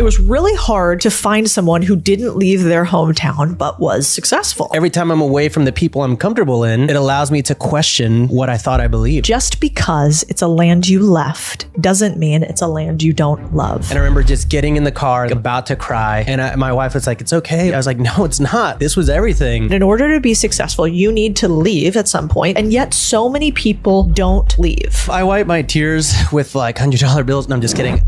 it was really hard to find someone who didn't leave their hometown but was successful. Every time I'm away from the people I'm comfortable in, it allows me to question what I thought I believed. Just because it's a land you left doesn't mean it's a land you don't love. And I remember just getting in the car, about to cry. And my wife was like, it's okay. I was like, no, it's not. This was everything. In order to be successful, you need to leave at some point. And yet so many people don't leave. I wipe my tears with like $100 bills. No, I'm just kidding.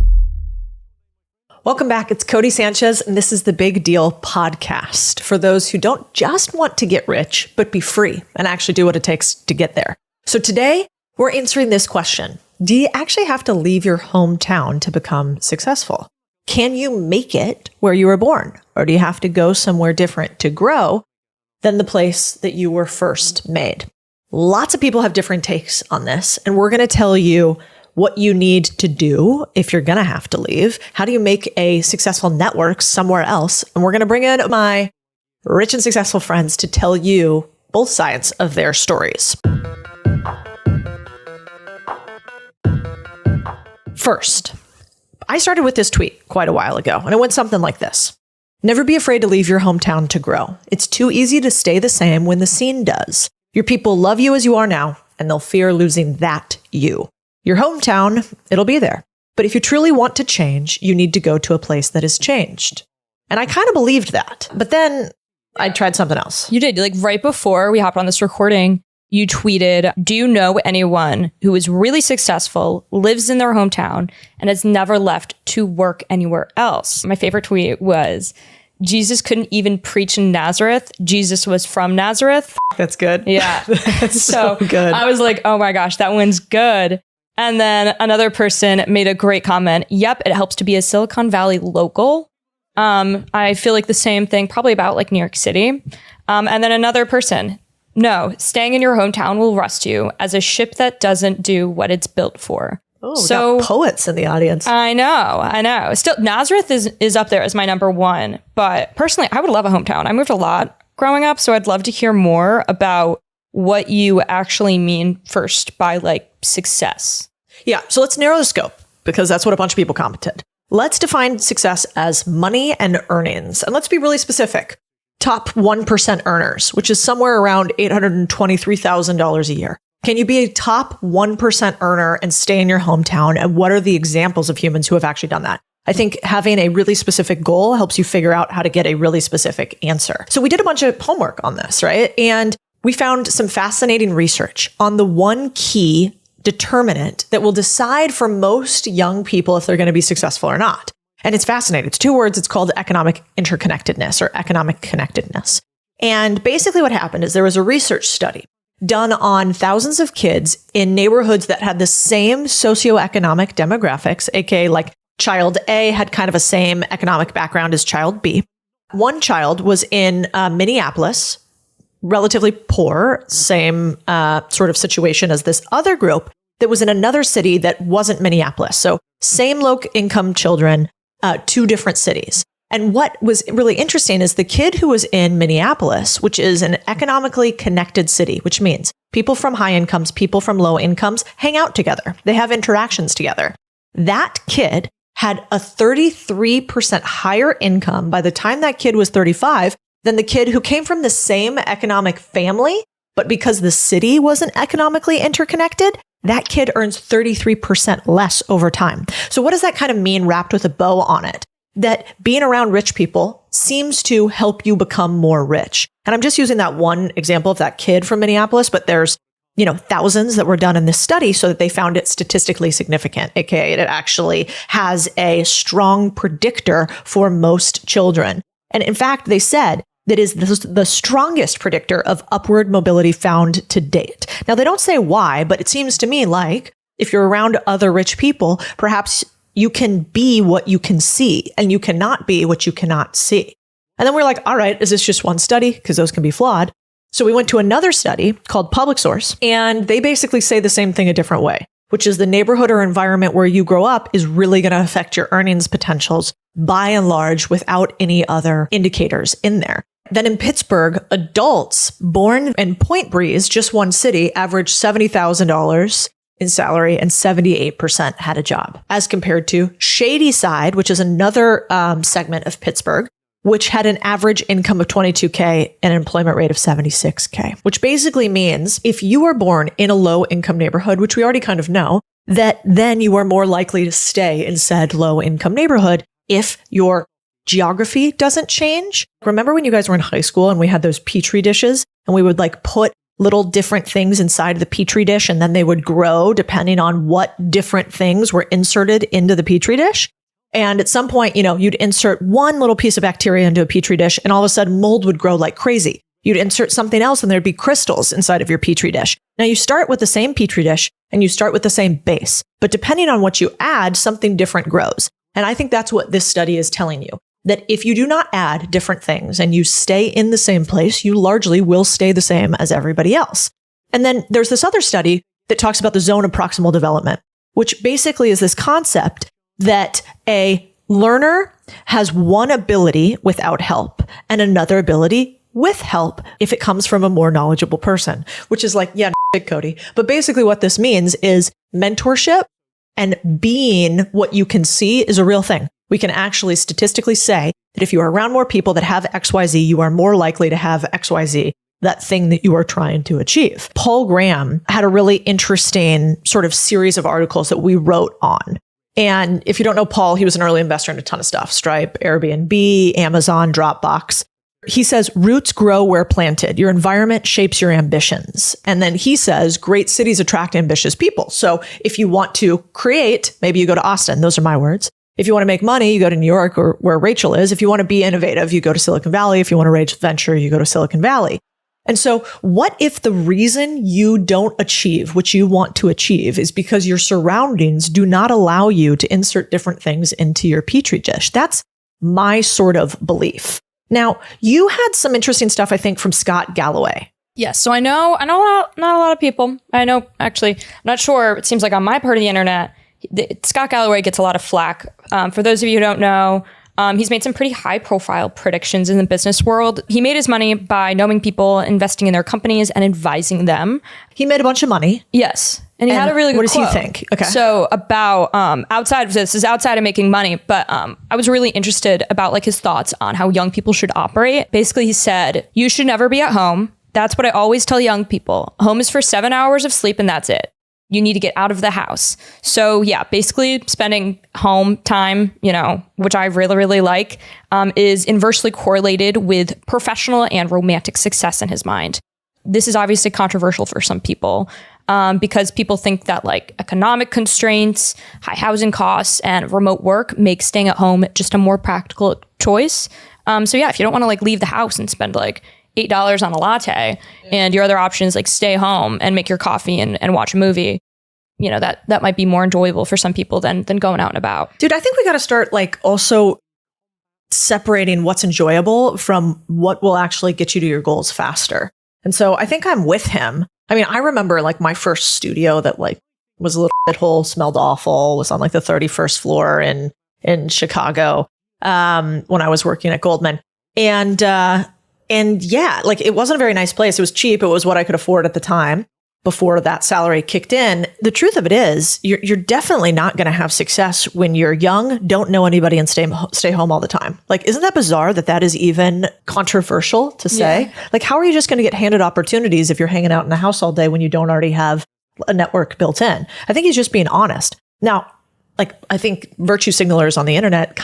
Welcome back. It's Codie Sanchez, and this is the Big Deal podcast for those who don't just want to get rich, but be free and actually do what it takes to get there. So today, we're answering this question. Do you actually have to leave your hometown to become successful? Can you make it where you were born? Or do you have to go somewhere different to grow than the place that you were first made? Lots of people have different takes on this, and we're going to tell you what you need to do if you're going to have to leave. How do you make a successful network somewhere else? And we're going to bring in my rich and successful friends to tell you both sides of their stories. First, I started with this tweet quite a while ago, and it went something like this. Never be afraid to leave your hometown to grow. It's too easy to stay the same when the scene does. Your people love you as you are now, and they'll fear losing that you. Your hometown, it'll be there. But if you truly want to change, you need to go to a place that has changed. And I kind of believed that. But then I tried something else. You did. Like right before we hopped on this recording, you tweeted, do you know anyone who is really successful, lives in their hometown, and has never left to work anywhere else? My favorite tweet was, Jesus couldn't even preach in Nazareth. Jesus was from Nazareth. That's good. Yeah. That's so good. I was like, oh my gosh, that one's good. And then another person made a great comment. Yep, it helps to be a Silicon Valley local. I feel like the same thing probably about like New York City. And then another person, no, staying in your hometown will rust you as a ship that doesn't do what it's built for. Oh, so got poets in the audience. I know. Still, Nazareth is up there as my number one. But personally, I would love a hometown. I moved a lot growing up, so I'd love to hear more about what you actually mean first by like success. Yeah. So let's narrow the scope because that's what a bunch of people commented. Let's define success as money and earnings. And let's be really specific. Top 1% earners, which is somewhere around $823,000 a year. Can you be a top 1% earner and stay in your hometown? And what are the examples of humans who have actually done that? I think having a really specific goal helps you figure out how to get a really specific answer. So we did a bunch of homework on this, right? And we found some fascinating research on the one key determinant that will decide for most young people if they're going to be successful or not. And it's fascinating. It's two words. It's called economic interconnectedness or economic connectedness. And basically what happened is there was a research study done on thousands of kids in neighborhoods that had the same socioeconomic demographics, aka like child A had kind of a same economic background as child B. One child was in Minneapolis, relatively poor, same sort of situation as this other group that was in another city that wasn't Minneapolis. So same low income children, two different cities. And what was really interesting is the kid who was in Minneapolis, which is an economically connected city, which means people from high incomes, people from low incomes hang out together. They have interactions together. That kid had a 33% higher income by the time that kid was 35 than the kid who came from the same economic family, but because the city wasn't economically interconnected, that kid earns 33% less over time. So what does that kind of mean wrapped with a bow on it? That being around rich people seems to help you become more rich. And I'm just using that one example of that kid from Minneapolis, but there's, thousands that were done in this study so that they found it statistically significant, aka it actually has a strong predictor for most children. And in fact, they said that is the strongest predictor of upward mobility found to date. Now, they don't say why, but it seems to me like if you're around other rich people, perhaps you can be what you can see and you cannot be what you cannot see. And then we're like, all right, is this just one study? Because those can be flawed. So we went to another study called Public Source, and they basically say the same thing a different way, which is the neighborhood or environment where you grow up is really going to affect your earnings potentials by and large without any other indicators in there. Then in Pittsburgh, adults born in Point Breeze, just one city, average $70,000 in salary and 78% had a job, as compared to Shady Side, which is another segment of Pittsburgh, which had an average income of 22K and an employment rate of 76K, which basically means if you are born in a low income neighborhood, which we already kind of know, that then you are more likely to stay in said low income neighborhood if your geography doesn't change. Remember when you guys were in high school and we had those Petri dishes and we would like put little different things inside the Petri dish and then they would grow depending on what different things were inserted into the Petri dish? And at some point, you'd insert one little piece of bacteria into a Petri dish and all of a sudden mold would grow like crazy. You'd insert something else and there'd be crystals inside of your Petri dish. Now you start with the same Petri dish and you start with the same base, but depending on what you add, something different grows. And I think that's what this study is telling you, that if you do not add different things and you stay in the same place, you largely will stay the same as everybody else. And then there's this other study that talks about the zone of proximal development, which basically is this concept that a learner has one ability without help and another ability with help if it comes from a more knowledgeable person, which is like, yeah, Cody. But basically what this means is mentorship and being what you can see is a real thing. We can actually statistically say that if you are around more people that have XYZ, you are more likely to have XYZ, that thing that you are trying to achieve. Paul Graham had a really interesting sort of series of articles that we wrote on. And if you don't know Paul, he was an early investor in a ton of stuff: Stripe, Airbnb, Amazon, Dropbox. He says, roots grow where planted. Your environment shapes your ambitions. And then he says, great cities attract ambitious people. So if you want to create, maybe you go to Austin. Those are my words. If you want to make money, you go to New York or where Rachel is. If you want to be innovative, you go to Silicon Valley. If you want to raise venture, you go to Silicon Valley. And so what if the reason you don't achieve what you want to achieve is because your surroundings do not allow you to insert different things into your Petri dish? That's my sort of belief. Now, you had some interesting stuff, I think, from Scott Galloway. Yes. So I know not a lot of people. I know, actually, I'm not sure. It seems like on my part of the internet, Scott Galloway gets a lot of flack. For those of you who don't know, he's made some pretty high profile predictions in the business world. He made his money by knowing people, investing in their companies and advising them. He made a bunch of money. Yes. And he had a really good quote. What does he think? Okay. So about outside of this is outside of making money, but I was really interested about like his thoughts on how young people should operate. Basically, he said, you should never be at home. That's what I always tell young people. Home is for 7 hours of sleep and that's it. You need to get out of the house. So yeah, basically spending home time, which I really, really like, is inversely correlated with professional and romantic success in his mind. This is obviously controversial for some people because people think that like economic constraints, high housing costs, and remote work make staying at home just a more practical choice. So yeah, if you don't want to like leave the house and spend like $8 on a latte and your other options like stay home and make your coffee and watch a movie, that might be more enjoyable for some people than going out and about. Dude, I think we got to start like also separating what's enjoyable from what will actually get you to your goals faster. And so I think I'm with him. I mean, I remember like my first studio that like was a little shithole, smelled awful, was on like the 31st floor in Chicago when I was working at Goldman. And yeah, like it wasn't a very nice place. It was cheap. It was what I could afford at the time before that salary kicked in. The truth of it is you're definitely not going to have success when you're young, don't know anybody and stay home all the time. Like, isn't that bizarre that is even controversial to say? Yeah. Like, how are you just going to get handed opportunities if you're hanging out in the house all day when you don't already have a network built in? I think he's just being honest. Now, like, I think virtue signalers on the internet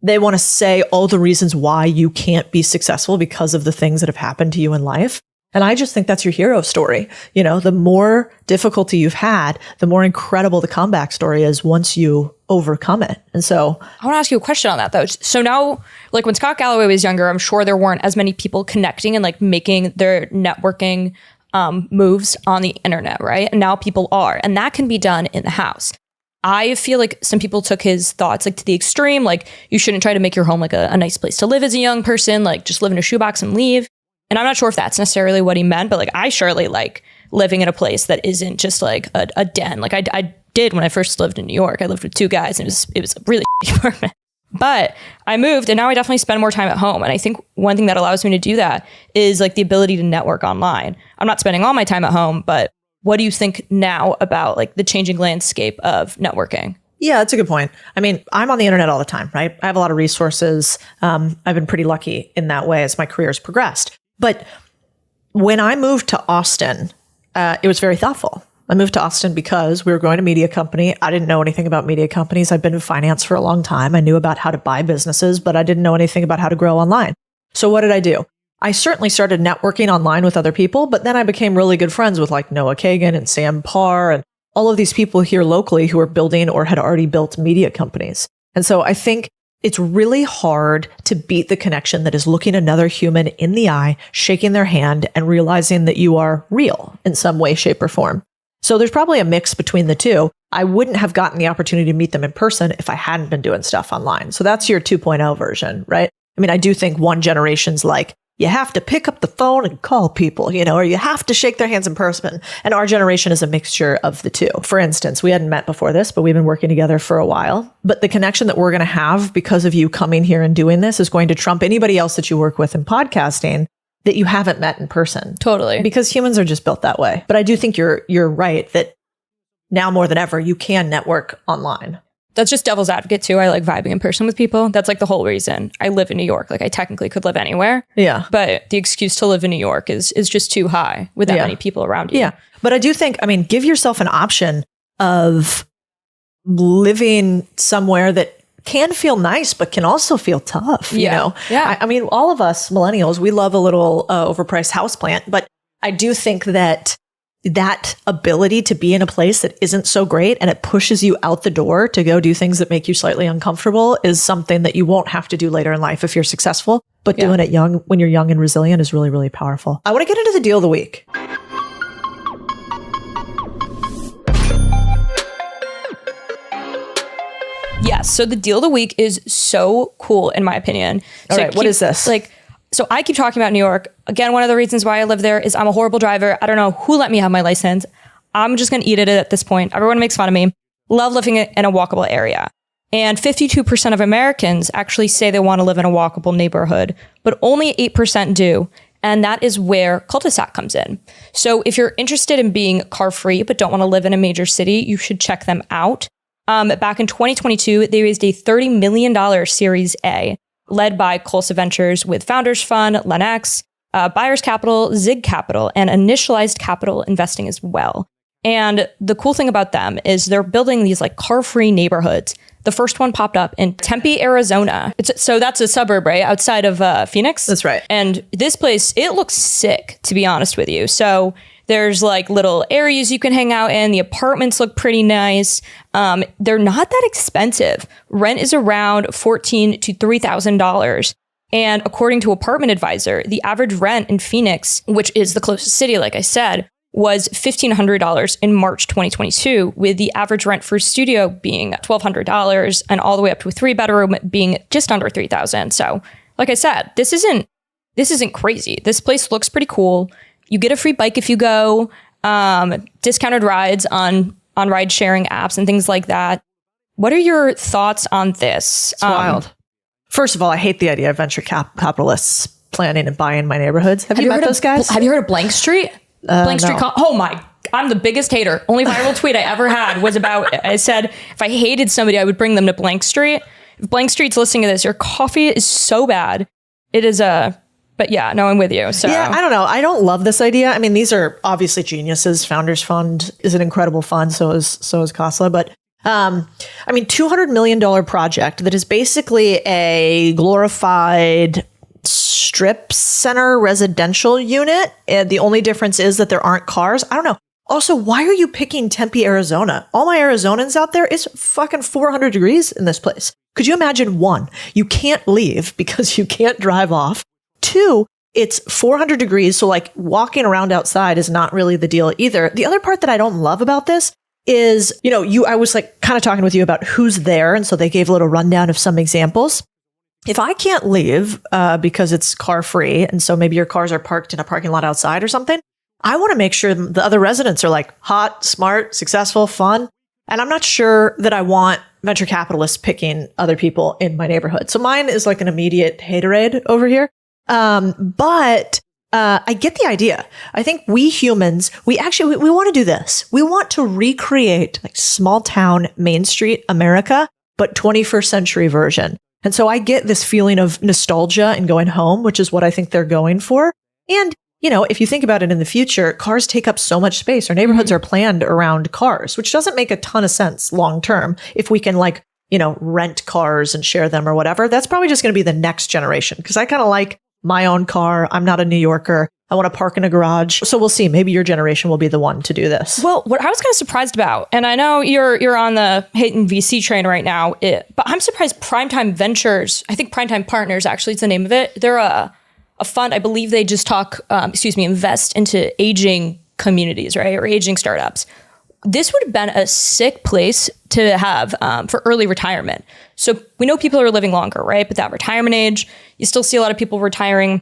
they want to say all the reasons why you can't be successful because of the things that have happened to you in life. And I just think that's your hero story. The more difficulty you've had, the more incredible the comeback story is once you overcome it. And so I want to ask you a question on that though. So now, like when Scott Galloway was younger, I'm sure there weren't as many people connecting and like making their networking moves on the internet, right? And now people are, and that can be done in the house. I feel like some people took his thoughts like to the extreme, like you shouldn't try to make your home like a nice place to live as a young person, like just live in a shoebox and leave. And I'm not sure if that's necessarily what he meant, but like I surely like living in a place that isn't just like a den. Like I did when I first lived in New York. I lived with two guys and it was a really apartment. But I moved and now I definitely spend more time at home. And I think one thing that allows me to do that is like the ability to network online. I'm not spending all my time at home, but what do you think now about like the changing landscape of networking? Yeah, that's a good point. I mean, I'm on the internet all the time, right? I have a lot of resources. I've been pretty lucky in that way as my career has progressed. But when I moved to Austin, it was very thoughtful. I moved to Austin because we were going to media company. I didn't know anything about media companies. I've been in finance for a long time. I knew about how to buy businesses, but I didn't know anything about how to grow online. So what did I do? I certainly started networking online with other people, but then I became really good friends with like Noah Kagan and Sam Parr and all of these people here locally who are building or had already built media companies. And so I think it's really hard to beat the connection that is looking another human in the eye, shaking their hand, and realizing that you are real in some way, shape, or form. So there's probably a mix between the two. I wouldn't have gotten the opportunity to meet them in person if I hadn't been doing stuff online. So that's your 2.0 version, right? I mean, I do think one generation's like, you have to pick up the phone and call people, or you have to shake their hands in person. And our generation is a mixture of the two. For instance, we hadn't met before this, but we've been working together for a while. But the connection that we're going to have because of you coming here and doing this is going to trump anybody else that you work with in podcasting that you haven't met in person. Totally. Because humans are just built that way. But I do think you're right that now more than ever, you can network online. That's just devil's advocate too. I like vibing in person with people. That's like the whole reason I live in New York. Like I technically could live anywhere. Yeah. But the excuse to live in New York is just too high with that many people around you. Yeah. But I do think, give yourself an option of living somewhere that can feel nice, but can also feel tough. Yeah. I mean, all of us millennials, we love a little overpriced houseplant, but I do think that ability to be in a place that isn't so great and it pushes you out the door to go do things that make you slightly uncomfortable is something that you won't have to do later in life if you're successful. But doing it when you're young and resilient is really, really powerful. I want to get into the deal of the week. Yes. So the deal of the week is so cool, in my opinion. All right. What is this? So I keep talking about New York. Again, one of the reasons why I live there is I'm a horrible driver. I don't know who let me have my license. I'm just going to eat it at this point. Everyone makes fun of me. Love living in a walkable area. And 52% of Americans actually say they want to live in a walkable neighborhood, but only 8% do. And that is where Cul-de-sac comes in. So if you're interested in being car-free, but don't want to live in a major city, you should check them out. Back in 2022, they raised a $30 million Series A, led by Colsa Ventures with Founders Fund, Lenex, Buyers Capital, Zig Capital, and Initialized Capital Investing as well. And the cool thing about them is they're building these like car-free neighborhoods. The first one popped up in Tempe, Arizona. So that's a suburb, right? Outside of Phoenix. That's right. And this place, it looks sick, to be honest with you. So there's like little areas you can hang out in. The apartments look pretty nice. They're not that expensive. Rent is around $1,400 to $3,000. And according to Apartment Advisor, the average rent in Phoenix, which is the closest city, like I said, was $1,500 in March 2022, with the average rent for a studio being $1,200 and all the way up to a 3-bedroom being just under $3,000. So, like I said, this isn't crazy. This place looks pretty cool. You get a free bike if you go, discounted rides on ride sharing apps and things like that. What are your thoughts on this? It's wild. First of all, I hate the idea of venture capitalists planning and buying my neighborhoods. Have you met those guys? Have you heard of Blank Street? Blank Street. No. Oh my, I'm the biggest hater. Only viral tweet I ever had was about, I said, if I hated somebody, I would bring them to Blank Street. If Blank Street's listening to this, your coffee is so bad. It is but yeah, no, I'm with you. So yeah, I don't know. I don't love this idea. I mean, these are obviously geniuses. Founders Fund is an incredible fund. So is Khosla. But $200 million project that is basically a glorified strip center residential unit. And the only difference is that there aren't cars. I don't know. Also, why are you picking Tempe, Arizona? All my Arizonans out there, it's fucking 400 degrees in this place. Could you imagine? 1, you can't leave because you can't drive off. 2, it's 400 degrees. So like walking around outside is not really the deal either. The other part that I don't love about this is, I was like kind of talking with you about who's there. And so they gave a little rundown of some examples. If I can't leave because it's car free, and so maybe your cars are parked in a parking lot outside or something, I want to make sure the other residents are like hot, smart, successful, fun. And I'm not sure that I want venture capitalists picking other people in my neighborhood. So mine is like an immediate haterade over here. But I get the idea. I think we humans, we want to do this. We want to recreate like small town Main Street America, but 21st century version. And so I get this feeling of nostalgia and going home, which is what I think they're going for. And, if you think about it in the future, cars take up so much space. Our neighborhoods are planned around cars, which doesn't make a ton of sense long term. If we can rent cars and share them or whatever, that's probably just going to be the next generation. Because I kind of like my own car. I'm not a New Yorker. I want to park in a garage. So we'll see. Maybe your generation will be the one to do this. Well, what I was kind of surprised about, and I know you're on the Hayton VC train right now, but I'm surprised Primetime Ventures, I think Primetime Partners actually is the name of it. They're a fund. I believe they just invest into aging communities, right? Or aging startups. This would have been a sick place to have for early retirement. So we know people are living longer, right? But that retirement age, you still see a lot of people retiring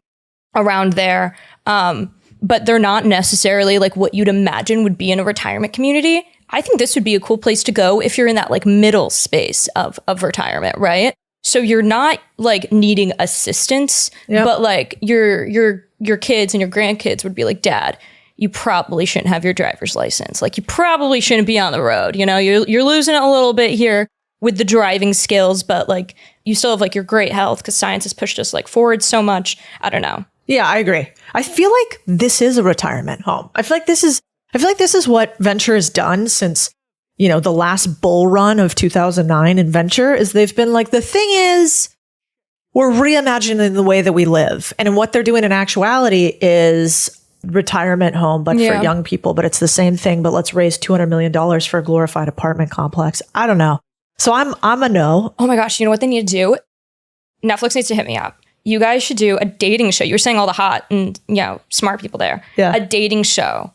around there. But they're not necessarily like what you'd imagine would be in a retirement community. I think this would be a cool place to go if you're in that like middle space of retirement, right? So you're not like needing assistance, but like your kids and your grandkids would be like, Dad, you probably shouldn't have your driver's license. Like you probably shouldn't be on the road. You're losing it a little bit here with the driving skills, but like you still have like your great health because science has pushed us like forward so much. I don't know. Yeah, I agree. I feel like this is a retirement home. I feel like this is what venture has done since, the last bull run of 2009 in venture is they've been like, the thing is, we're reimagining the way that we live. And what they're doing in actuality is retirement home, but for young people, but it's the same thing, but let's raise $200 million for a glorified apartment complex. I don't know. So I'm a no. Oh my gosh. You know what they need to do? Netflix needs to hit me up. You guys should do a dating show. You were saying all the hot and, smart people there. Yeah. A dating show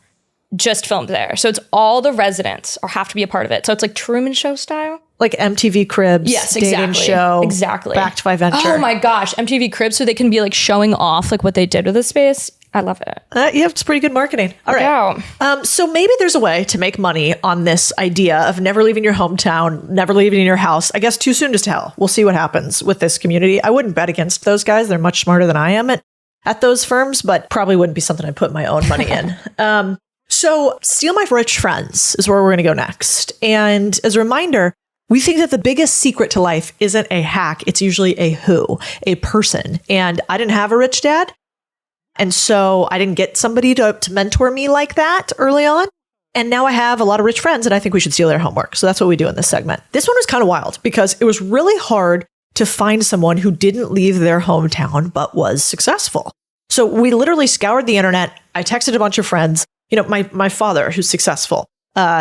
just filmed there. So it's all the residents or have to be a part of it. So it's like Truman Show style. Like MTV Cribs, yes, dating show. Exactly. Backed by venture. Oh my gosh. MTV Cribs so they can be like showing off like what they did with the space. I love it. It's pretty good marketing. All right. So maybe there's a way to make money on this idea of never leaving your hometown, never leaving your house. I guess too soon to tell. We'll see what happens with this community. I wouldn't bet against those guys. They're much smarter than I am at those firms, but probably wouldn't be something I'd put my own money in. So steal my rich friends is where we're going to go next. And as a reminder, we think that the biggest secret to life isn't a hack. It's usually a person. And I didn't have a rich dad. And so I didn't get somebody to mentor me like that early on. And now I have a lot of rich friends and I think we should steal their homework. So that's what we do in this segment. This one was kind of wild because it was really hard to find someone who didn't leave their hometown but was successful. So we literally scoured the internet. I texted a bunch of friends. My father, who's successful,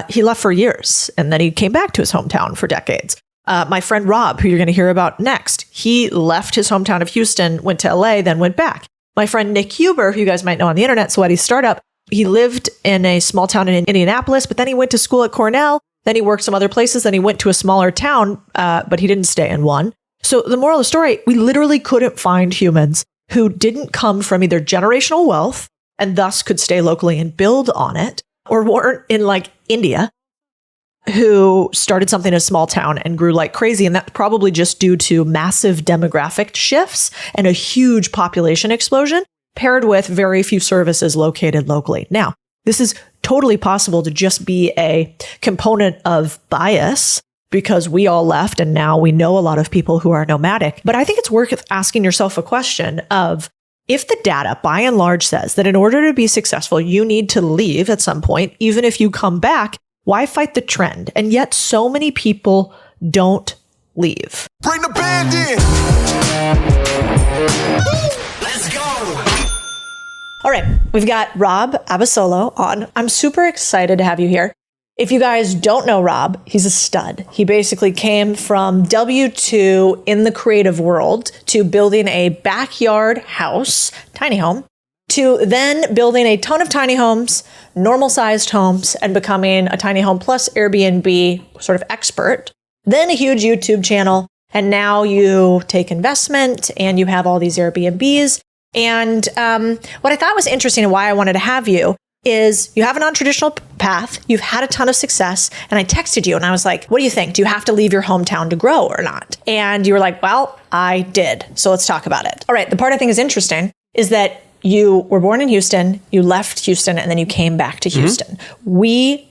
he left for years and then he came back to his hometown for decades. My friend Rob, who you're going to hear about next, he left his hometown of Houston, went to LA, then went back. My friend Nick Huber, who you guys might know on the internet, Sweaty Startup, he lived in a small town in Indianapolis, but then he went to school at Cornell. Then he worked some other places. Then he went to a smaller town, but he didn't stay in one. So the moral of the story, we literally couldn't find humans who didn't come from either generational wealth and thus could stay locally and build on it, or weren't in like India, who started something in a small town and grew like crazy. And that's probably just due to massive demographic shifts and a huge population explosion paired with very few services located locally. Now, this is totally possible to just be a component of bias because we all left and now we know a lot of people who are nomadic. But I think it's worth asking yourself a question of, if the data by and large says that in order to be successful, you need to leave at some point, even if you come back, why fight the trend? And yet so many people don't leave. Bring the band in. Let's go. All right, we've got Rob Abasolo on. I'm super excited to have you here. If you guys don't know Rob, he's a stud. He basically came from W2 in the creative world to building a backyard house, tiny home, to then building a ton of tiny homes, normal sized homes, and becoming a tiny home plus Airbnb sort of expert, then a huge YouTube channel. And now you take investment and you have all these Airbnbs. And what I thought was interesting and why I wanted to have you is you have a non-traditional path. You've had a ton of success. And I texted you and I was like, what do you think? Do you have to leave your hometown to grow or not? And you were like, well, I did. So let's talk about it. All right. The part I think is interesting is that you were born in Houston, you left Houston, and then you came back to Houston. We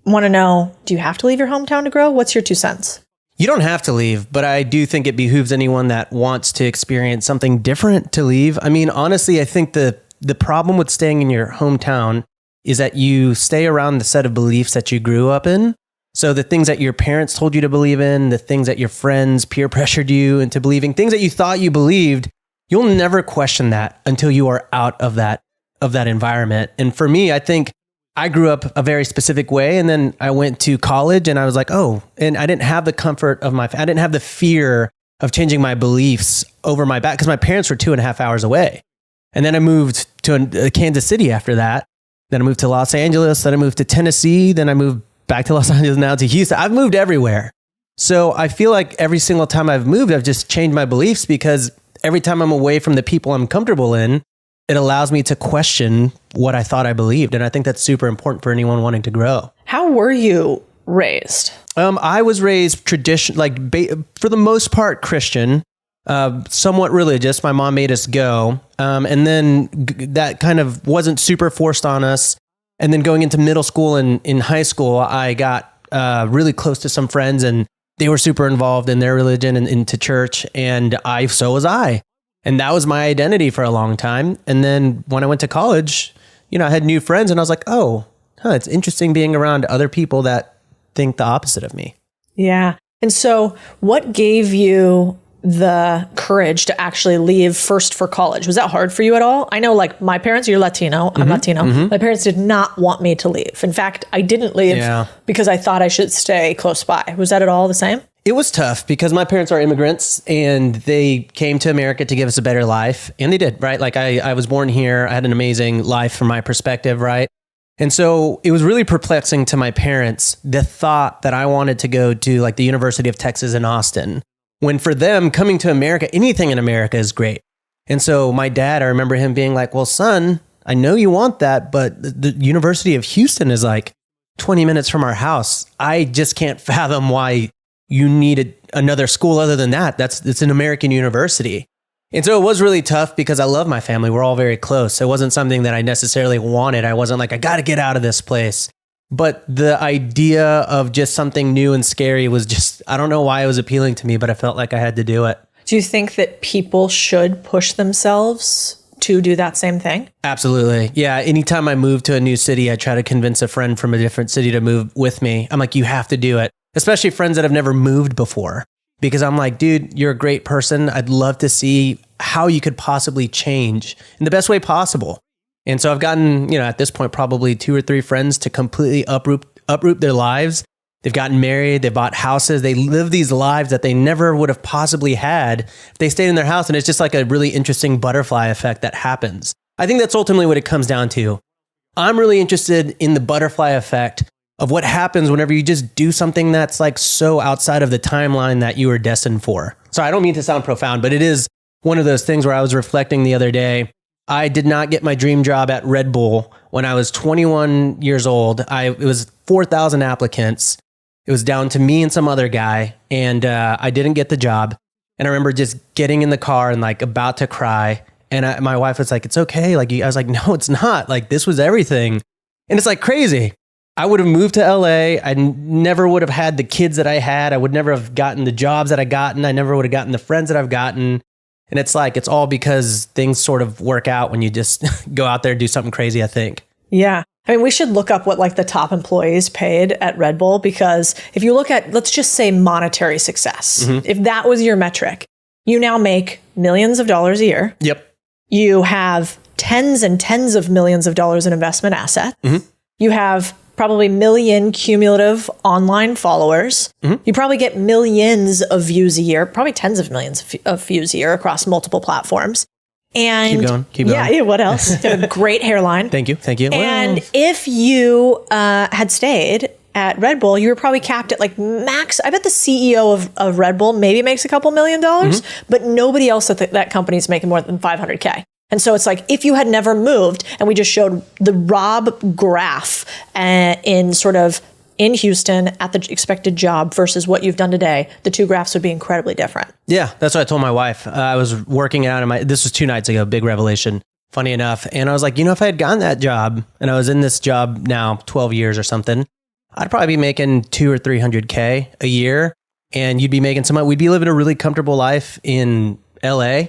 want to know, do you have to leave your hometown to grow? What's your 2 cents? You don't have to leave, but I do think it behooves anyone that wants to experience something different to leave. I mean, honestly, I think the problem with staying in your hometown is that you stay around the set of beliefs that you grew up in. So the things that your parents told you to believe in, the things that your friends peer pressured you into believing, things that you thought you believed, you'll never question that until you are out of that environment. And for me, I think I grew up a very specific way, and then I went to college and I was like, oh, and I didn't have the comfort of I didn't have the fear of changing my beliefs over my back because my parents were 2.5 hours away. And then I moved to Kansas City after that. Then I moved to Los Angeles. Then I moved to Tennessee. Then I moved back to Los Angeles, now to Houston. I've moved everywhere. So I feel like every single time I've moved, I've just changed my beliefs because every time I'm away from the people I'm comfortable in, it allows me to question what I thought I believed. And I think that's super important for anyone wanting to grow. How were you raised? I was raised for the most part, Christian, somewhat religious. My mom made us go. And then that kind of wasn't super forced on us. And then going into middle school and in high school, I got really close to some friends and they were super involved in their religion and into church. And so was I. And that was my identity for a long time. And then when I went to college, I had new friends and I was like, it's interesting being around other people that think the opposite of me. Yeah. And so what gave you the courage to actually leave first for college? Was that hard for you at all? I know like my parents, you're Latino, I'm Latino. My parents did not want me to leave. In fact, I didn't leave because I thought I should stay close by. Was that at all the same? It was tough because my parents are immigrants and they came to America to give us a better life. And they did, right? Like I was born here. I had an amazing life from my perspective, right? And so it was really perplexing to my parents, the thought that I wanted to go to like the University of Texas in Austin, when for them coming to America, anything in America is great. And so my dad, I remember him being like, well, son, I know you want that, but the University of Houston is like 20 minutes from our house. I just can't fathom why you needed another school other than that. It's an American university. And so it was really tough because I love my family. We're all very close. It wasn't something that I necessarily wanted. I wasn't like, I got to get out of this place. But the idea of just something new and scary was just, I don't know why it was appealing to me, but I felt like I had to do it. Do you think that people should push themselves to do that same thing? Absolutely. Yeah. Anytime I move to a new city, I try to convince a friend from a different city to move with me. I'm like, you have to do it. Especially friends that have never moved before. Because I'm like, dude, you're a great person. I'd love to see how you could possibly change in the best way possible. And so I've gotten, at this point, probably 2 or 3 friends to completely uproot their lives. They've gotten married, they bought houses, they live these lives that they never would have possibly had if they stayed in their house. And it's just like a really interesting butterfly effect that happens. I think that's ultimately what it comes down to. I'm really interested in the butterfly effect of what happens whenever you just do something that's like so outside of the timeline that you were destined for. So I don't mean to sound profound, but it is one of those things where I was reflecting the other day. I did not get my dream job at Red Bull when I was 21 years old. It was 4,000 applicants. It was down to me and some other guy, and I didn't get the job. And I remember just getting in the car and like about to cry. And my wife was like, it's okay. Like, I was like, no, it's not. Like, this was everything. And it's like crazy. I would have moved to LA. I never would have had the kids that I had. I would never have gotten the jobs that I gotten. I never would have gotten the friends that I've gotten. And it's like, it's all because things sort of work out when you just go out there and do something crazy, I think. Yeah. I mean, we should look up what like the top employees paid at Red Bull, because if you look at, let's just say monetary success, if that was your metric, you now make millions of dollars a year. Yep. You have tens and tens of millions of dollars in investment assets. You have probably million cumulative online followers. You probably get millions of views a year, probably tens of millions of views a year across multiple platforms. And keep going. Yeah, what else? You have a great hairline. Thank you. And if you had stayed at Red Bull, you were probably capped at like max. I bet the CEO of Red Bull maybe makes a couple $1 million, but nobody else at that company is making more than 500K. And so it's like, if you had never moved, and we just showed the Rob graph in Houston at the expected job versus what you've done today, the two graphs would be incredibly different. Yeah, that's what I told my wife. I was working out this was 2 nights ago, big revelation. funny enough. And I was like, if I had gotten that job and I was in this job now 12 years or something, I'd probably be making 200 or 300K a year. And you'd be making we'd be living a really comfortable life in LA.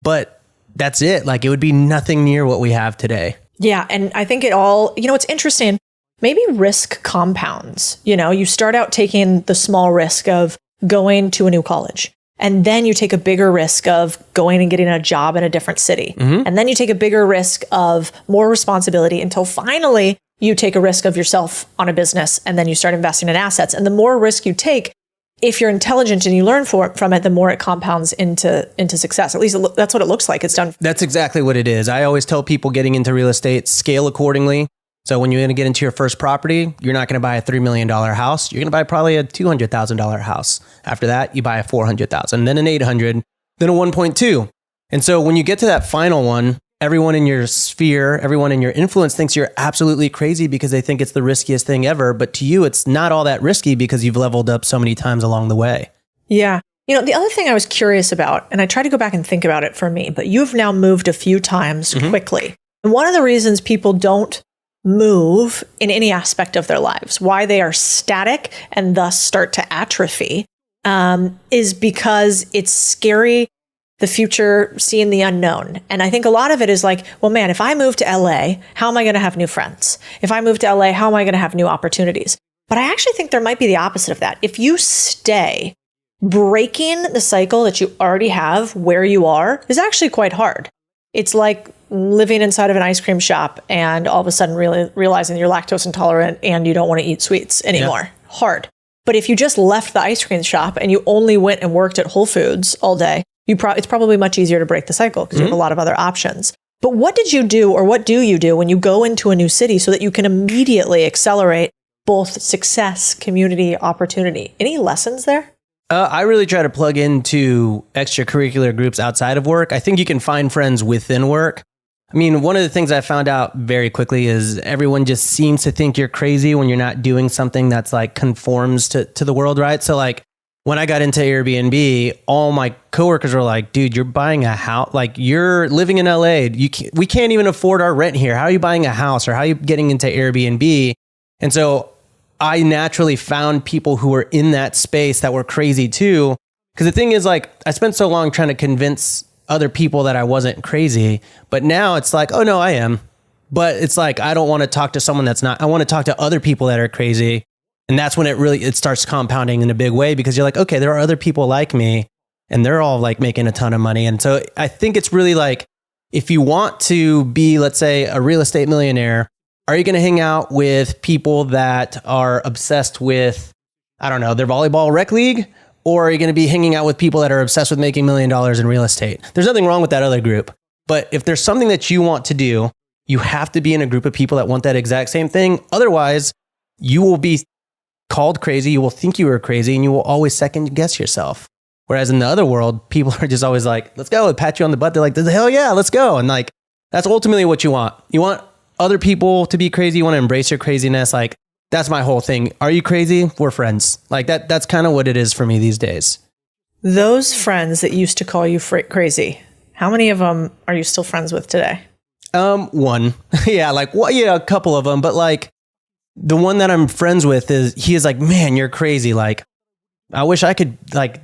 But that's it. Like, it would be nothing near what we have today. Yeah. And I think it all, it's interesting. Maybe risk compounds. You start out taking the small risk of going to a new college. And then you take a bigger risk of going and getting a job in a different city. And then you take a bigger risk of more responsibility until finally you take a risk of yourself on a business. And then you start investing in assets. And the more risk you take, if you're intelligent and you learn from it, the more it compounds into success. At least that's what it looks like. It's done. That's exactly what it is. I always tell people getting into real estate, scale accordingly. So when you're going to get into your first property, you're not going to buy a $3 million house. You're going to buy probably a $200,000 house. After that, you buy a $400,000, then an $800,000, then a 1.2. And so when you get to that final one, everyone in your sphere, everyone in your influence thinks you're absolutely crazy because they think it's the riskiest thing ever. But to you, it's not all that risky because you've leveled up so many times along the way. Yeah. The other thing I was curious about, and I try to go back and think about it for me, but you've now moved a few times quickly. And one of the reasons people don't move in any aspect of their lives, why they are static and thus start to atrophy, is because it's scary, the future, seeing the unknown. And I think a lot of it is like, well, man, if I move to LA, how am I going to have new friends? If I move to LA, how am I going to have new opportunities? But I actually think there might be the opposite of that. If you stay, breaking the cycle that you already have where you are is actually quite hard. It's like living inside of an ice cream shop and all of a sudden really realizing you're lactose intolerant and you don't want to eat sweets anymore. Yeah. Hard. But if you just left the ice cream shop and you only went and worked at Whole Foods all day, it's probably much easier to break the cycle because you have a lot of other options. But what did you do, or what do you do when you go into a new city so that you can immediately accelerate both success, community, opportunity? Any lessons there? I really try to plug into extracurricular groups outside of work. I think you can find friends within work. I mean, one of the things I found out very quickly is everyone just seems to think you're crazy when you're not doing something that's like conforms to the world, right? So like when I got into Airbnb, all my coworkers were like, dude, you're buying a house. Like, you're living in LA. We can't even afford our rent here. How are you buying a house, or how are you getting into Airbnb? And so I naturally found people who were in that space that were crazy too. Because the thing is, like, I spent so long trying to convince other people that I wasn't crazy, but now it's like, oh no, I am. But it's like, I don't want to talk to someone that's not. I want to talk to other people that are crazy. And that's when it starts compounding in a big way, because you're like, okay, there are other people like me and they're all like making a ton of money. And so I think it's really like, if you want to be, let's say, a real estate millionaire, are you going to hang out with people that are obsessed with, I don't know, their volleyball rec league? Or are you going to be hanging out with people that are obsessed with making $1 million in real estate? There's nothing wrong with that other group. But if there's something that you want to do, you have to be in a group of people that want that exact same thing. Otherwise, you will be called crazy. You will think you are crazy, and you will always second guess yourself. Whereas in the other world, people are just always like, let's go, pat you on the butt. They're like, hell yeah, let's go. And like, that's ultimately what you want. You want other people to be crazy. You want to embrace your craziness. Like, that's my whole thing. Are you crazy? We're friends. Like that's kind of what it is for me these days. Those friends that used to call you crazy, how many of them are you still friends with today? One. Yeah, like, well, yeah, a couple of them, but like, the one that I'm friends with he is like, man, you're crazy. Like, I wish I could, like,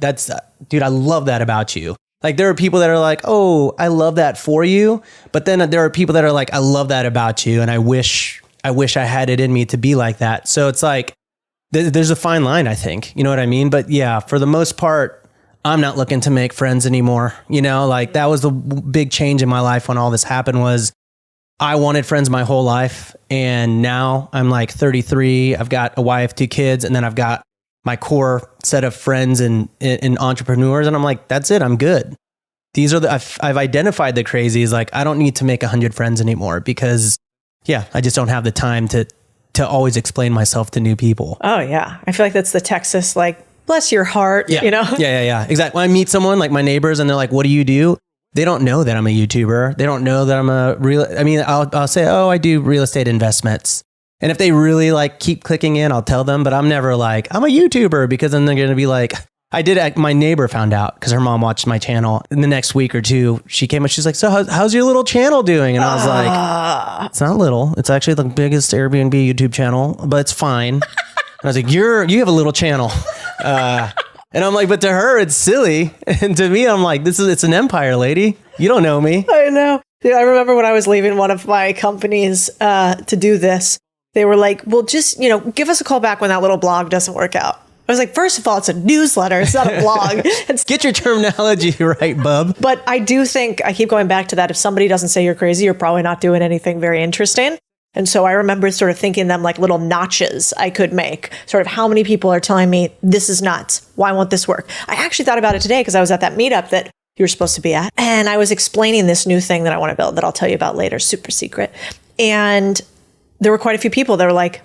dude, I love that about you. Like, there are people that are like, oh, I love that for you. But then there are people that are like, I love that about you. And I wish I had it in me to be like that. So it's like, there's a fine line, I think. You know what I mean? But yeah, for the most part, I'm not looking to make friends anymore. You know, like, that was the big change in my life when all this happened. Was I wanted friends my whole life, and now I'm like 33. I've got a wife, 2 kids, and then I've got my core set of friends and entrepreneurs, and I'm like, that's it. I'm good. These are I've identified the crazies. Like, I don't need to make 100 friends anymore, because yeah, I just don't have the time to always explain myself to new people. Oh yeah, I feel like that's the Texas, like, bless your heart. Yeah. You know? Yeah. Exactly. When I meet someone like my neighbors, and they're like, what do you do? They don't know that I'm a YouTuber. They don't know that I'm I'll say, oh, I do real estate investments. And if they really like keep clicking in, I'll tell them, but I'm never like, I'm a YouTuber, because then they're going to be like, I did. My neighbor found out because her mom watched my channel. In the next week or two, she came and she's like, "So how's your little channel doing?" And I was like, "It's not little. It's actually the biggest Airbnb YouTube channel, but it's fine." And I was like, "You have a little channel," and I'm like, "But to her, it's silly, and to me, I'm like, it's an empire, lady. You don't know me." I know. Yeah, I remember when I was leaving one of my companies to do this, they were like, "Well, just give us a call back when that little blog doesn't work out." I was like, first of all, it's a newsletter. It's not a blog. Get your terminology right, bub. But I do think, I keep going back to that. If somebody doesn't say you're crazy, you're probably not doing anything very interesting. And so I remember sort of thinking them like little notches I could make. Sort of how many people are telling me this is nuts. Why won't this work? I actually thought about it today because I was at that meetup that you were supposed to be at. And I was explaining this new thing that I want to build that I'll tell you about later, super secret. And there were quite a few people that were like,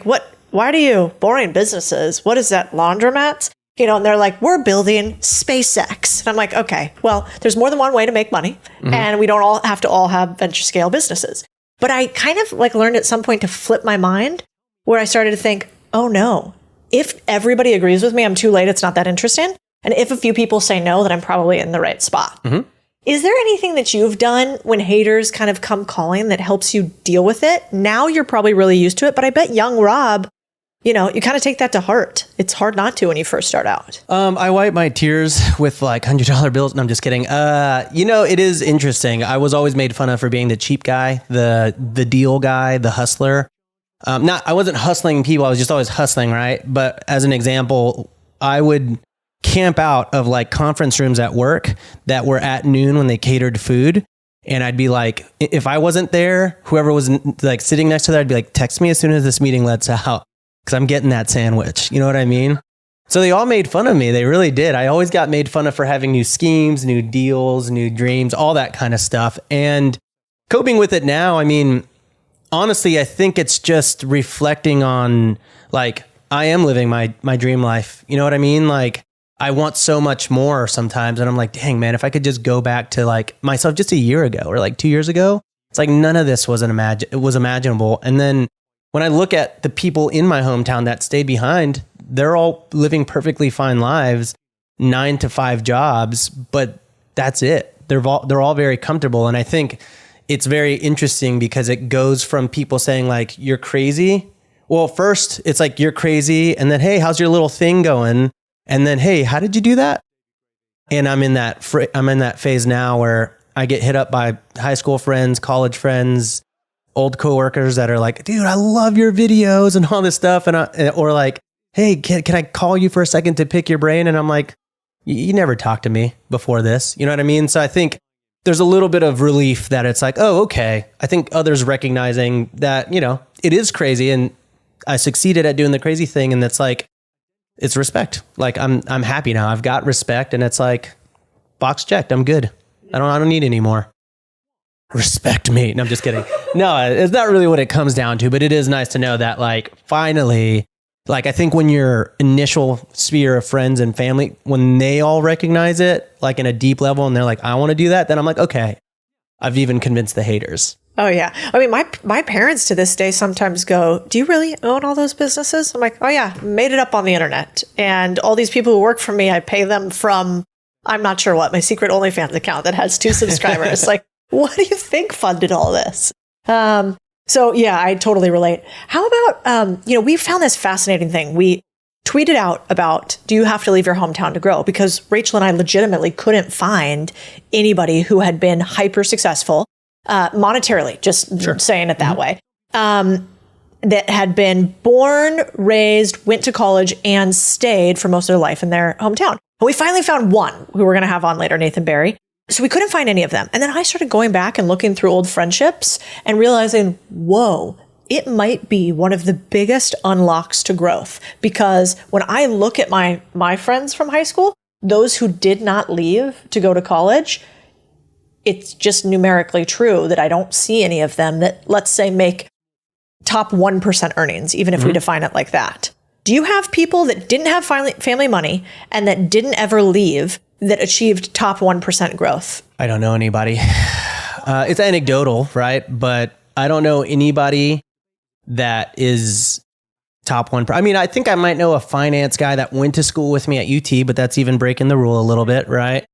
what? Why do you boring businesses? What is that, laundromats? And they're like, we're building SpaceX. And I'm like, okay, well, there's more than one way to make money. And we don't all have venture scale businesses. But I kind of learned at some point to flip my mind where I started to think, oh no, if everybody agrees with me, I'm too late. It's not that interesting. And if a few people say no, then I'm probably in the right spot. Is there anything that you've done when haters kind of come calling that helps you deal with it? Now you're probably really used to it, but I bet young Rob, you kind of take that to heart. It's hard not to when you first start out. I wipe my tears with $100 bills. No, I'm just kidding. It is interesting. I was always made fun of for being the cheap guy, the deal guy, the hustler. I wasn't hustling people. I was just always hustling, right? But as an example, I would camp out of conference rooms at work that were at noon when they catered food. And I'd be like, if I wasn't there, whoever was sitting next to that, I'd be like, text me as soon as this meeting lets out. Because I'm getting that sandwich. You know what I mean? So they all made fun of me. They really did. I always got made fun of for having new schemes, new deals, new dreams, all that kind of stuff. And coping with it now, I mean, honestly, I think it's just reflecting on, I am living my dream life. You know what I mean? I want so much more sometimes. And I'm like, dang, man, if I could just go back to myself just a year ago or 2 years ago, it's none of this was imaginable. And then when I look at the people in my hometown that stayed behind, they're all living perfectly fine lives, 9 to 5 jobs, but that's it. They're all very comfortable. And I think it's very interesting because it goes from people saying you're crazy. Well, first it's you're crazy. And then, hey, how's your little thing going? And then, hey, how did you do that? And I'm in that phase now where I get hit up by high school friends, college friends, old coworkers that are like, dude, I love your videos and all this stuff. Or hey, can I call you for a second to pick your brain? And I'm like, you never talked to me before this. You know what I mean? So I think there's a little bit of relief that it's oh, okay. I think others recognizing that, it is crazy and I succeeded at doing the crazy thing. And that's it's respect. I'm happy now. I've got respect and it's box checked. I'm good. I don't need any more. Respect me. No, I'm just kidding. No, it's not really what it comes down to, but it is nice to know that finally, I think when your initial sphere of friends and family, when they all recognize it, in a deep level and they're I want to do that, then I'm okay, I've even convinced the haters. Oh yeah. I mean, my parents to this day sometimes go, do you really own all those businesses? I'm like, oh yeah, made it up on the internet. And all these people who work for me, I pay them from, I'm not sure what, my secret OnlyFans account that has 2 subscribers. What do you think funded all this? So yeah, I totally relate. How about, we found this fascinating thing. We tweeted out about, do you have to leave your hometown to grow? Because Rachel and I legitimately couldn't find anybody who had been hyper successful, monetarily, just saying it that way, that had been born, raised, went to college, and stayed for most of their life in their hometown. And we finally found one who we're going to have on later, Nathan Barry. So we couldn't find any of them. And then I started going back and looking through old friendships and realizing, whoa, it might be one of the biggest unlocks to growth. Because when I look at my friends from high school, those who did not leave to go to college, it's just numerically true that I don't see any of them that, let's say, make top 1% earnings, even if we define it like that. Do you have people that didn't have family money and that didn't ever leave that achieved top 1% growth? I don't know anybody. It's anecdotal, right? But I don't know anybody that is top one. I mean, I think I might know a finance guy that went to school with me at UT, but that's even breaking the rule a little bit, right?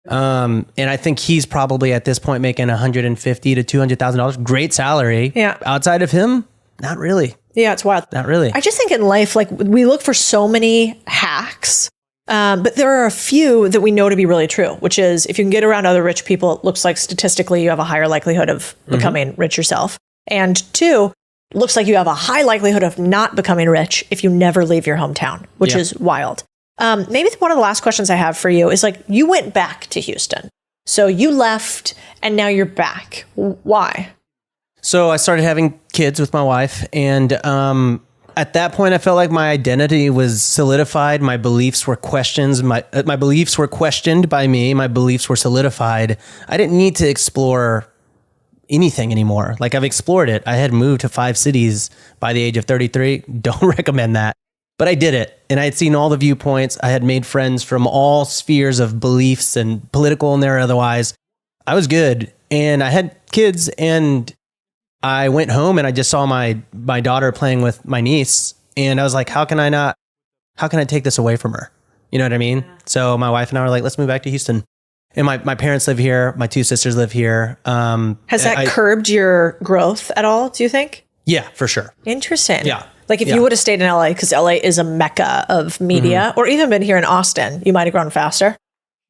And I think he's probably at this point making $150,000 to $200,000. Great salary. Yeah. Outside of him, not really. Yeah, it's wild. Not really. I just think in life, like we look for so many hacks, but there are a few that we know to be really true, which is if you can get around other rich people, it looks like statistically you have a higher likelihood of becoming rich yourself. And two, it looks like you have a high likelihood of not becoming rich if you never leave your hometown, which is wild. Maybe one of the last questions I have for you is like, you went back to Houston. So you left and now you're back. Why? So I started having kids with my wife, and at that point I felt like my identity was solidified. My beliefs were questioned. My beliefs were questioned by me. My beliefs were solidified. I didn't need to explore anything anymore. Like I've explored it. I had moved to 5 cities by the age of 33. Don't recommend that. But I did it, and I had seen all the viewpoints. I had made friends from all spheres of beliefs and political and there otherwise. I was good, and I had kids, and I went home and I just saw my daughter playing with my niece, and I was like, how can I take this away from her? You know what I mean? Yeah. So my wife and I were like, let's move back to Houston. And my parents live here. My 2 sisters live here. Has that curbed your growth at all, do you think? Yeah, for sure. Interesting. Yeah. Like if you would have stayed in LA, because LA is a mecca of media, or even been here in Austin, you might have grown faster.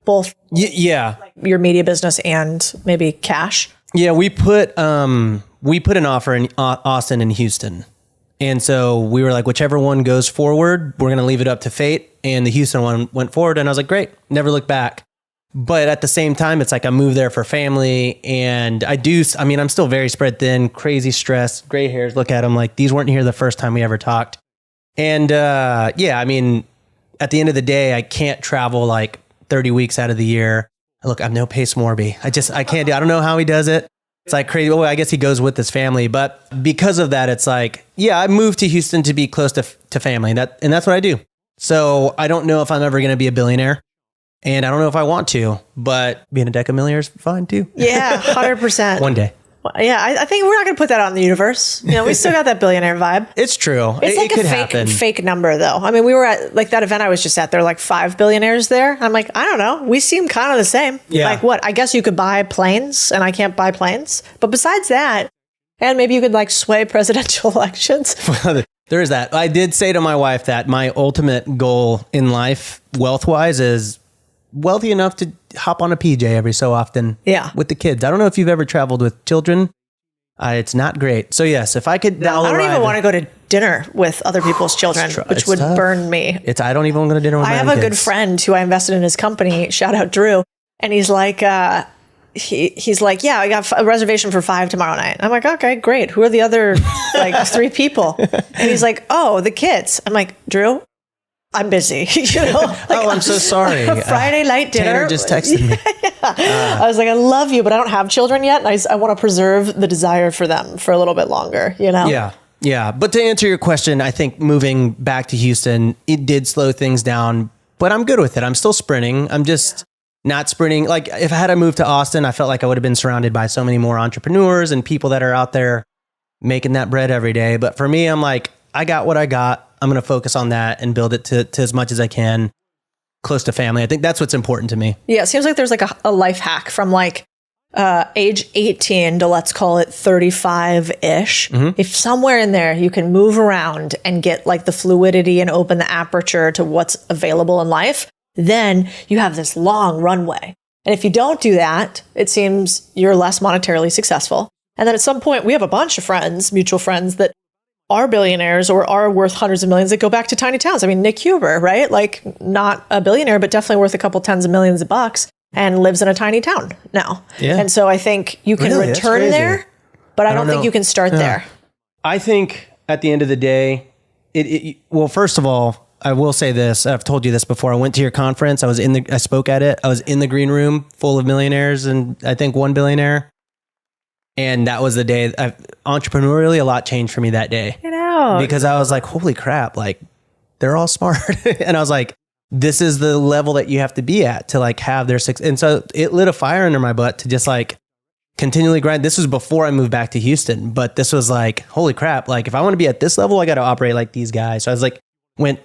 Both your media business and maybe cash. Yeah, we put an offer in Austin and Houston. And so we were like, whichever one goes forward, we're going to leave it up to fate. And the Houston one went forward, and I was like, great, never look back. But at the same time, it's like I moved there for family, and I'm still very spread thin, crazy stress, gray hairs. Look at them, like these weren't here the first time we ever talked. And at the end of the day, I can't travel like 30 weeks out of the year. Look, I'm no Pace Morby. I can't do. I don't know how he does it. It's like crazy. Well, I guess he goes with his family, but because of that, it's like, I moved to Houston to be close to family. And that's what I do. So I don't know if I'm ever going to be a billionaire. And I don't know if I want to, but being a deck of millionaires is fine too. Yeah, 100%. One day. Well, yeah, I think we're not going to put that on the universe. You know, we still got that billionaire vibe. It's true. It's like a fake number, though. I mean, we were at like that event I was just at. There were like 5 billionaires there. I'm like, I don't know. We seem kind of the same. Yeah. Like what? I guess you could buy planes, and I can't buy planes. But besides that, and maybe you could like sway presidential elections. There is that. I did say to my wife that my ultimate goal in life, wealth-wise, is wealthy enough to hop on a PJ every so often with the kids. I don't know if you've ever traveled with children. It's not great. So yes, if I could... I don't even want to go to dinner with other people's children, which would burn me. I don't even want to go to dinner with my own kids. I have a good friend who I invested in his company. Shout out Drew. And he's like, he's like, I got a reservation for 5 tomorrow night. I'm like, okay, great. Who are the other like 3 people? And he's like, oh, the kids. I'm like, Drew, I'm busy. I'm so sorry. Friday night dinner. Tanner just texted me. I was like, I love you, but I don't have children yet. And I want to preserve the desire for them for a little bit longer, Yeah. But to answer your question, I think moving back to Houston, it did slow things down, but I'm good with it. I'm still sprinting. I'm just not sprinting. Like if I had moved to Austin, I felt like I would have been surrounded by so many more entrepreneurs and people that are out there making that bread every day. But for me, I'm like, I got what I got. I'm going to focus on that and build it to as much as I can, close to family. I think that's what's important to me. Yeah, it seems like there's like a life hack from like age 18 to let's call it 35-ish. Mm-hmm. If somewhere in there you can move around and get like the fluidity and open the aperture to what's available in life, then you have this long runway. And if you don't do that, it seems you're less monetarily successful. And then at some point, we have a bunch of friends, mutual friends that are billionaires or are worth hundreds of millions that go back to tiny towns. I mean, Nick Huber, right? Like not a billionaire, but definitely worth a couple tens of millions of bucks and lives in a tiny town now. Yeah. And so I think you can return there, but I don't think you can start there. I think at the end of the day, well, first of all, I will say this. I've told you this before. I went to your conference. I spoke at it. I was in the green room full of millionaires and I think 1 billionaire. And that was the day, entrepreneurially, a lot changed for me that day. Because I was like, holy crap, like they're all smart. And I was like, this is the level that you have to be at to like have their success. And so it lit a fire under my butt to just like continually grind. This was before I moved back to Houston, but this was like, holy crap. Like if I want to be at this level, I got to operate like these guys. So I was like, went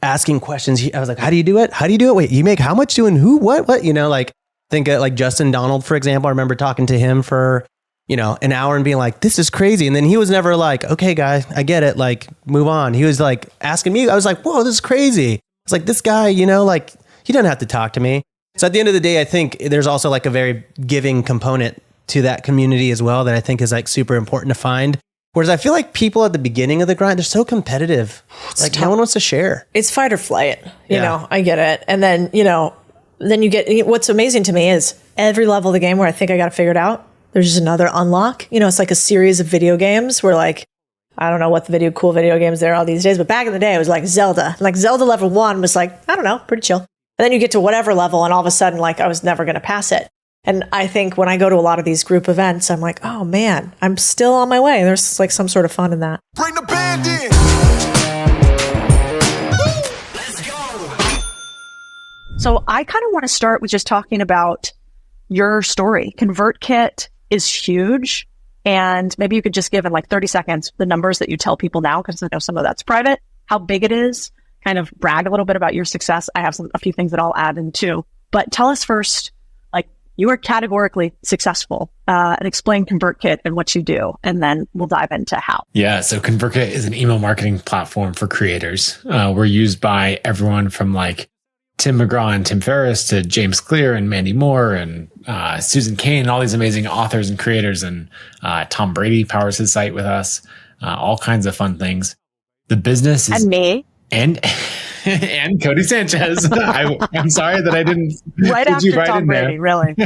asking questions. I was like, how do you do it? How do you do it? Wait, you make how much doing who, what, like think like Justin Donald, for example. I remember talking to him for, an hour and being like, this is crazy. And then he was never like, okay, guys, I get it. Like move on. He was like asking me, I was like, whoa, this is crazy. It's like this guy, like he doesn't have to talk to me. So at the end of the day, I think there's also like a very giving component to that community as well that I think is like super important to find. Whereas I feel like people at the beginning of the grind, they're so competitive. Like no one wants to share. It's fight or flight. You know, I get it. And then, then you get, what's amazing to me is every level of the game where I think I got to figure it out, there's just another unlock. It's like a series of video games where like, I don't know what the cool video games there are these days, but back in the day, it was like Zelda. Like Zelda level 1 was like, I don't know, pretty chill. And then you get to whatever level and all of a sudden, like I was never going to pass it. And I think when I go to a lot of these group events, I'm like, oh man, I'm still on my way. There's like some sort of fun in that. Bring the band in. Let's go. So I kind of want to start with just talking about your story. ConvertKit is huge. And maybe you could just give in like 30 seconds the numbers that you tell people now, because I know some of that's private, how big it is, kind of brag a little bit about your success. I have a few things that I'll add in too. But tell us first, like you are categorically successful and explain ConvertKit and what you do. And then we'll dive into how. Yeah. So ConvertKit is an email marketing platform for creators. We're used by everyone from like Tim McGraw and Tim Ferriss to James Clear and Mandy Moore and Susan Cain and all these amazing authors and creators. And Tom Brady powers his site with us, all kinds of fun things. The business is... And me. And Codie Sanchez. I'm sorry that I didn't... Right after right Tom Brady, really.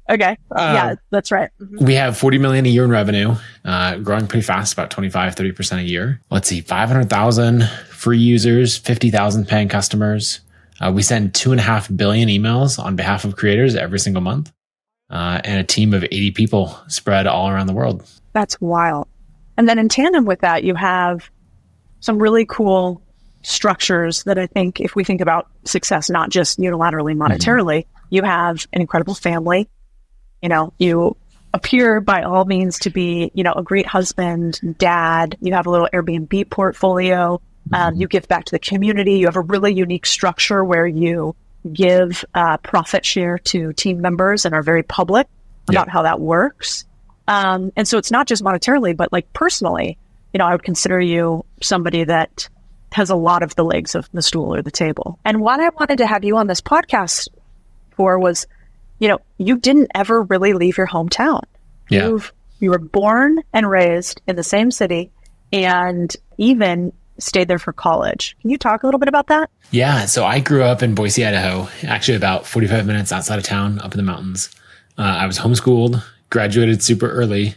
Okay. Yeah, that's right. Mm-hmm. We have 40 million a year in revenue, growing pretty fast, about 25-30% a year. Let's see, 500,000 free users, 50,000 paying customers. We send 2.5 billion emails on behalf of creators every single month, and a team of 80 people spread all around the world. That's wild. And then in tandem with that, you have some really cool structures that I think if we think about success, not just unilaterally, monetarily, you have an incredible family. You appear by all means to be, a great husband, dad. You have a little Airbnb portfolio. You give back to the community. You have a really unique structure where you give profit share to team members and are very public about how that works. And so it's not just monetarily, but like personally, I would consider you somebody that has a lot of the legs of the stool or the table. And what I wanted to have you on this podcast for was, you didn't ever really leave your hometown. Yeah. You were born and raised in the same city and even stayed there for college. Can you talk a little bit about that? Yeah. So I grew up in Boise, Idaho, actually about 45 minutes outside of town, up in the mountains. I was homeschooled, graduated super early,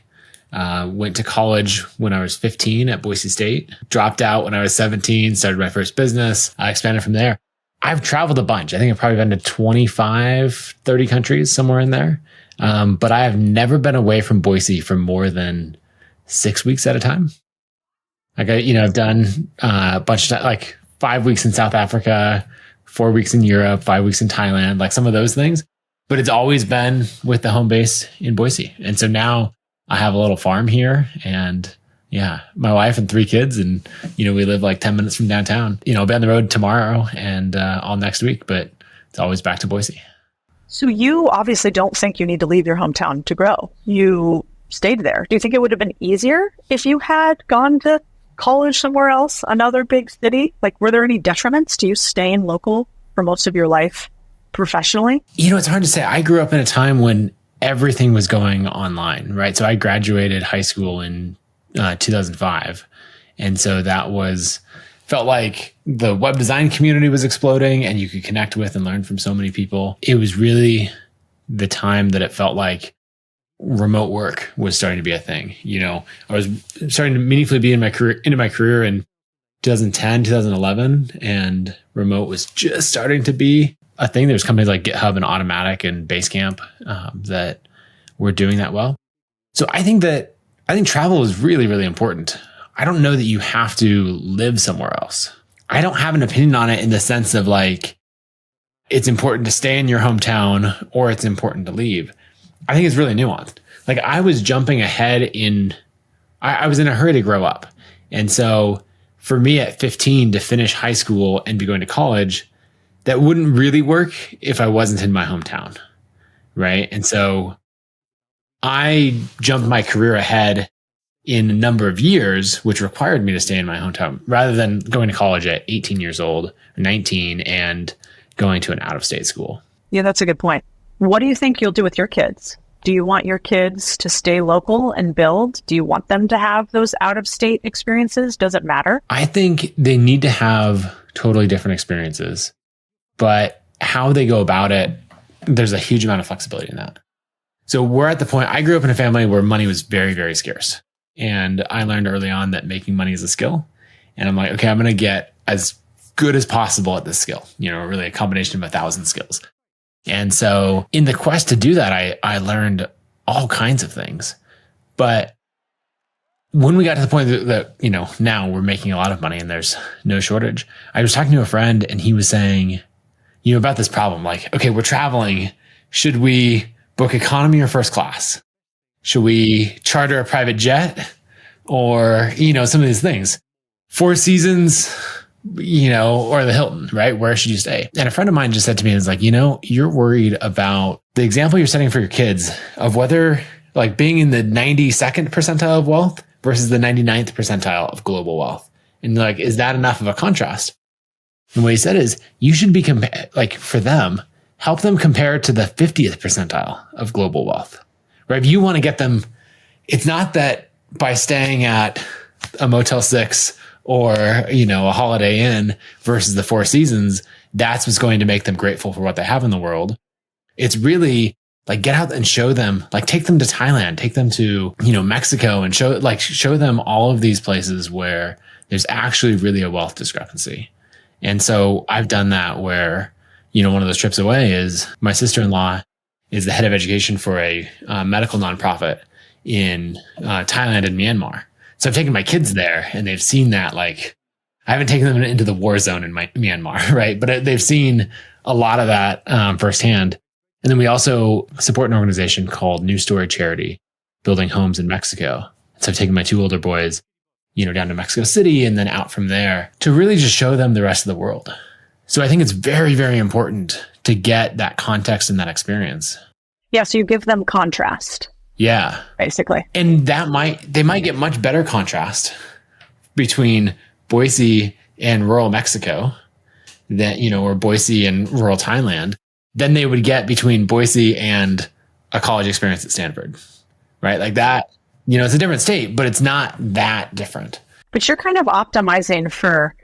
went to college when I was 15 at Boise State, dropped out when I was 17, started my first business. I expanded from there. I've traveled a bunch. I think I've probably been to 25, 30 countries, somewhere in there. But I have never been away from Boise for more than 6 weeks at a time. Like I've done a bunch of like 5 weeks in South Africa, 4 weeks in Europe, 5 weeks in Thailand, like some of those things. But it's always been with the home base in Boise. And so now I have a little farm here and my wife and 3 kids. And, we live like 10 minutes from downtown. I'll be on the road tomorrow and all next week, but it's always back to Boise. So you obviously don't think you need to leave your hometown to grow. You stayed there. Do you think it would have been easier if you had gone to college somewhere else, another big city? Like, were there any detriments to you staying local for most of your life professionally? It's hard to say. I grew up in a time when everything was going online, right? So I graduated high school in 2005. And so that felt like the web design community was exploding and you could connect with and learn from so many people. It was really the time that it felt like remote work was starting to be a thing. I was starting to meaningfully be into my career in 2010, 2011, and remote was just starting to be a thing. There's companies like GitHub and Automatic and Basecamp that were doing that well. So I think travel is really, really important. I don't know that you have to live somewhere else. I don't have an opinion on it in the sense of like, it's important to stay in your hometown or it's important to leave. I think it's really nuanced. Like I was jumping ahead I was in a hurry to grow up. And so for me at 15 to finish high school and be going to college, that wouldn't really work if I wasn't in my hometown. Right. And so I jumped my career ahead in a number of years, which required me to stay in my hometown rather than going to college at 18 years old, 19, and going to an out-of-state school. Yeah, that's a good point. What do you think you'll do with your kids? Do you want your kids to stay local and build? Do you want them to have those out-of-state experiences? Does it matter? I think they need to have totally different experiences, but how they go about it, there's a huge amount of flexibility in that. So we're at the point, I grew up in a family where money was very, very scarce. And I learned early on that making money is a skill. And I'm like, okay, I'm going to get as good as possible at this skill, really a combination of 1,000 skills. And so in the quest to do that, I learned all kinds of things. But when we got to the point that, now we're making a lot of money and there's no shortage, I was talking to a friend and he was saying, about this problem, like, okay, we're traveling. Should we book economy or first class? Should we charter a private jet or, some of these things? Four Seasons, or the Hilton, right? Where should you stay? And a friend of mine just said to me, it's like, you're worried about the example you're setting for your kids of whether like being in the 92nd percentile of wealth versus the 99th percentile of global wealth. And like, is that enough of a contrast? And what he said is you should be for them, help them compare to the 50th percentile of global wealth. Right? If you want to get them, it's not that by staying at a Motel 6 or, a Holiday Inn versus the Four Seasons, that's what's going to make them grateful for what they have in the world. It's really like get out and show them, like take them to Thailand, take them to, Mexico and show them all of these places where there's actually really a wealth discrepancy. And so I've done that where, one of those trips away is my sister-in-law is the head of education for a medical nonprofit in Thailand and Myanmar. So I've taken my kids there and they've seen that, like, I haven't taken them into the war zone in Myanmar, right? But they've seen a lot of that firsthand. And then we also support an organization called New Story Charity, building homes in Mexico. So I've taken my two older boys, down to Mexico City and then out from there to really just show them the rest of the world. So I think it's very, very important to get that context and that experience. Yeah. So you give them contrast. Yeah. Basically. And they might get much better contrast between Boise and rural Mexico than, or Boise and rural Thailand than they would get between Boise and a college experience at Stanford, right? Like that, it's a different state, but it's not that different. But you're kind of optimizing for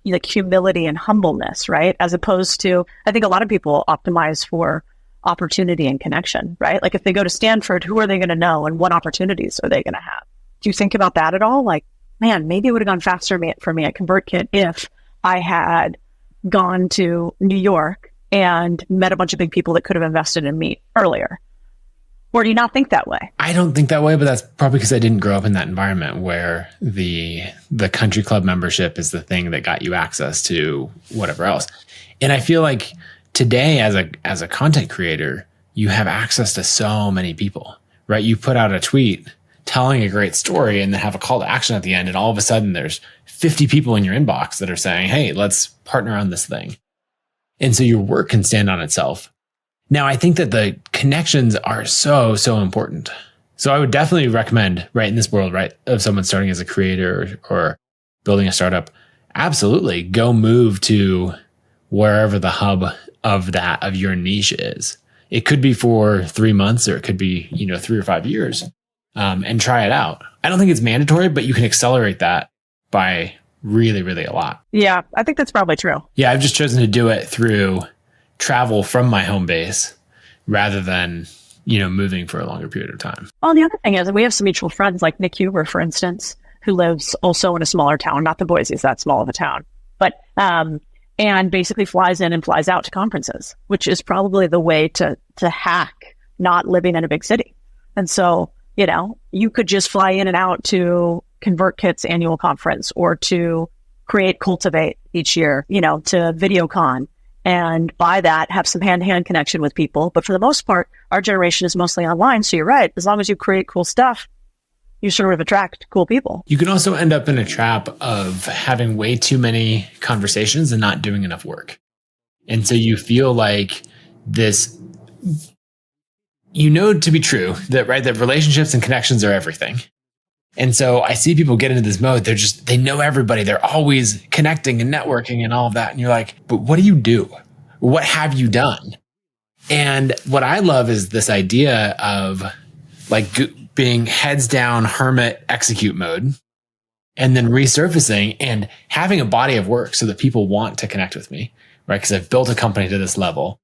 like humility and humbleness, right? As opposed to, I think a lot of people optimize for opportunity and connection, right? Like if they go to Stanford, who are they going to know and what opportunities are they going to have? Do you think about that at all? Like, man, maybe it would have gone faster for me at ConvertKit if I had gone to New York and met a bunch of big people that could have invested in me earlier. Or do you not think that way? I don't think that way, but that's probably because I didn't grow up in that environment where the country club membership is the thing that got you access to whatever else. And I feel like today as a content creator, you have access to so many people, right? You put out a tweet telling a great story and then have a call to action at the end. And all of a sudden there's 50 people in your inbox that are saying, hey, let's partner on this thing. And so your work can stand on itself. Now, I think that the connections are so, so important. So I would definitely recommend, right, in this world, right, of someone starting as a creator or building a startup, absolutely go move to wherever the hub of your niche is. It could be for 3 months or it could be, 3 or 5 years, and try it out. I don't think it's mandatory, but you can accelerate that by really, really a lot. Yeah, I think that's probably true. Yeah, I've just chosen to do it through travel from my home base rather than, moving for a longer period of time. Well, the other thing is that we have some mutual friends like Nick Huber, for instance, who lives also in a smaller town, not that Boise is that small of a town, but, and basically flies in and flies out to conferences, which is probably the way to hack not living in a big city. And so, you could just fly in and out to ConvertKit's annual conference or to create Cultivate each year, to VideoCon and by that have some hand-to-hand connection with people. But for the most part, our generation is mostly online. So you're right. As long as you create cool stuff, you sort of attract cool people. You can also end up in a trap of having way too many conversations and not doing enough work. And so you feel like this, to be true that, right, that relationships and connections are everything. And so I see people get into this mode. They know everybody. They're always connecting and networking and all of that. And you're like, but what do you do? What have you done? And what I love is this idea of like being heads down, hermit, execute mode, and then resurfacing and having a body of work so that people want to connect with me, right? Because I've built a company to this level.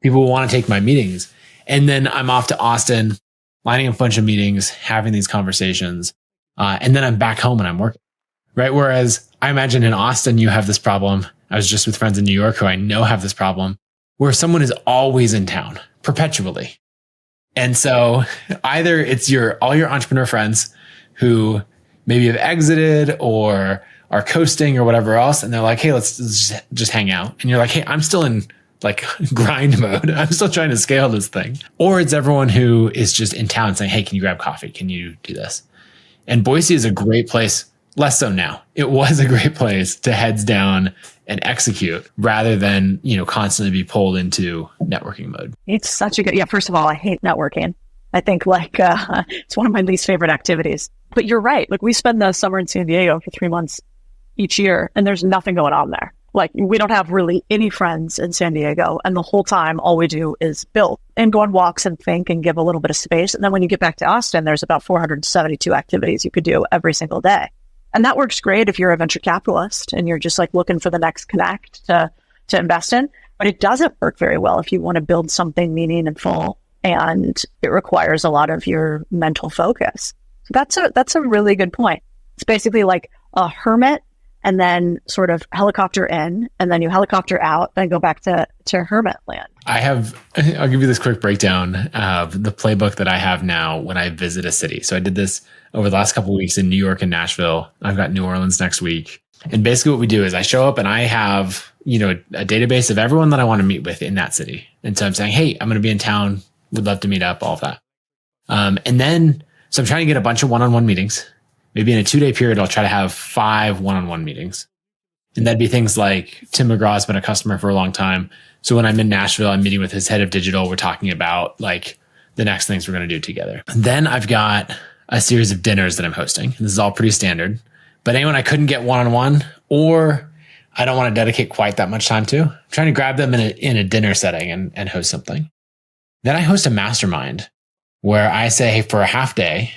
People want to take my meetings. And then I'm off to Austin, lining up a bunch of meetings, having these conversations. And then I'm back home and I'm working, right? Whereas I imagine in Austin, you have this problem. I was just with friends in New York who I know have this problem where someone is always in town perpetually. And so either it's all your entrepreneur friends who maybe have exited or are coasting or whatever else. And they're like, hey, let's just hang out. And you're like, hey, I'm still in like grind mode. I'm still trying to scale this thing. Or it's everyone who is just in town saying, hey, can you grab coffee? Can you do this? And Boise is a great place, less so now. It was a great place to heads down and execute rather than, constantly be pulled into networking mode. It's such a good, first of all, I hate networking. I think it's one of my least favorite activities. But you're right. Like we spend the summer in San Diego for 3 months each year and there's nothing going on there. Like we don't have really any friends in San Diego. And the whole time, all we do is build and go on walks and think and give a little bit of space. And then when you get back to Austin, there's about 472 activities you could do every single day. And that works great if you're a venture capitalist and you're just like looking for the next connect to invest in. But it doesn't work very well if you want to build something meaningful and it requires a lot of your mental focus. So that's a really good point. It's basically like a hermit and then sort of helicopter in, and then you helicopter out and go back to hermit land. I'll give you this quick breakdown of the playbook that I have now when I visit a city. So I did this over the last couple of weeks in New York and Nashville. I've got New Orleans next week. And basically what we do is I show up and I have, a database of everyone that I want to meet with in that city. And so I'm saying, hey, I'm going to be in town. Would love to meet up, all of that. And then, so I'm trying to get a bunch of one-on-one meetings. Maybe in a 2-day period, I'll try to have 5 one-on-one meetings. And that'd be things like Tim McGraw has been a customer for a long time. So when I'm in Nashville, I'm meeting with his head of digital. We're talking about like the next things we're going to do together. And then I've got a series of dinners that I'm hosting. This is all pretty standard. But anyone I couldn't get one-on-one or I don't want to dedicate quite that much time to, I'm trying to grab them in a dinner setting and host something. Then I host a mastermind where I say, hey, for a half day,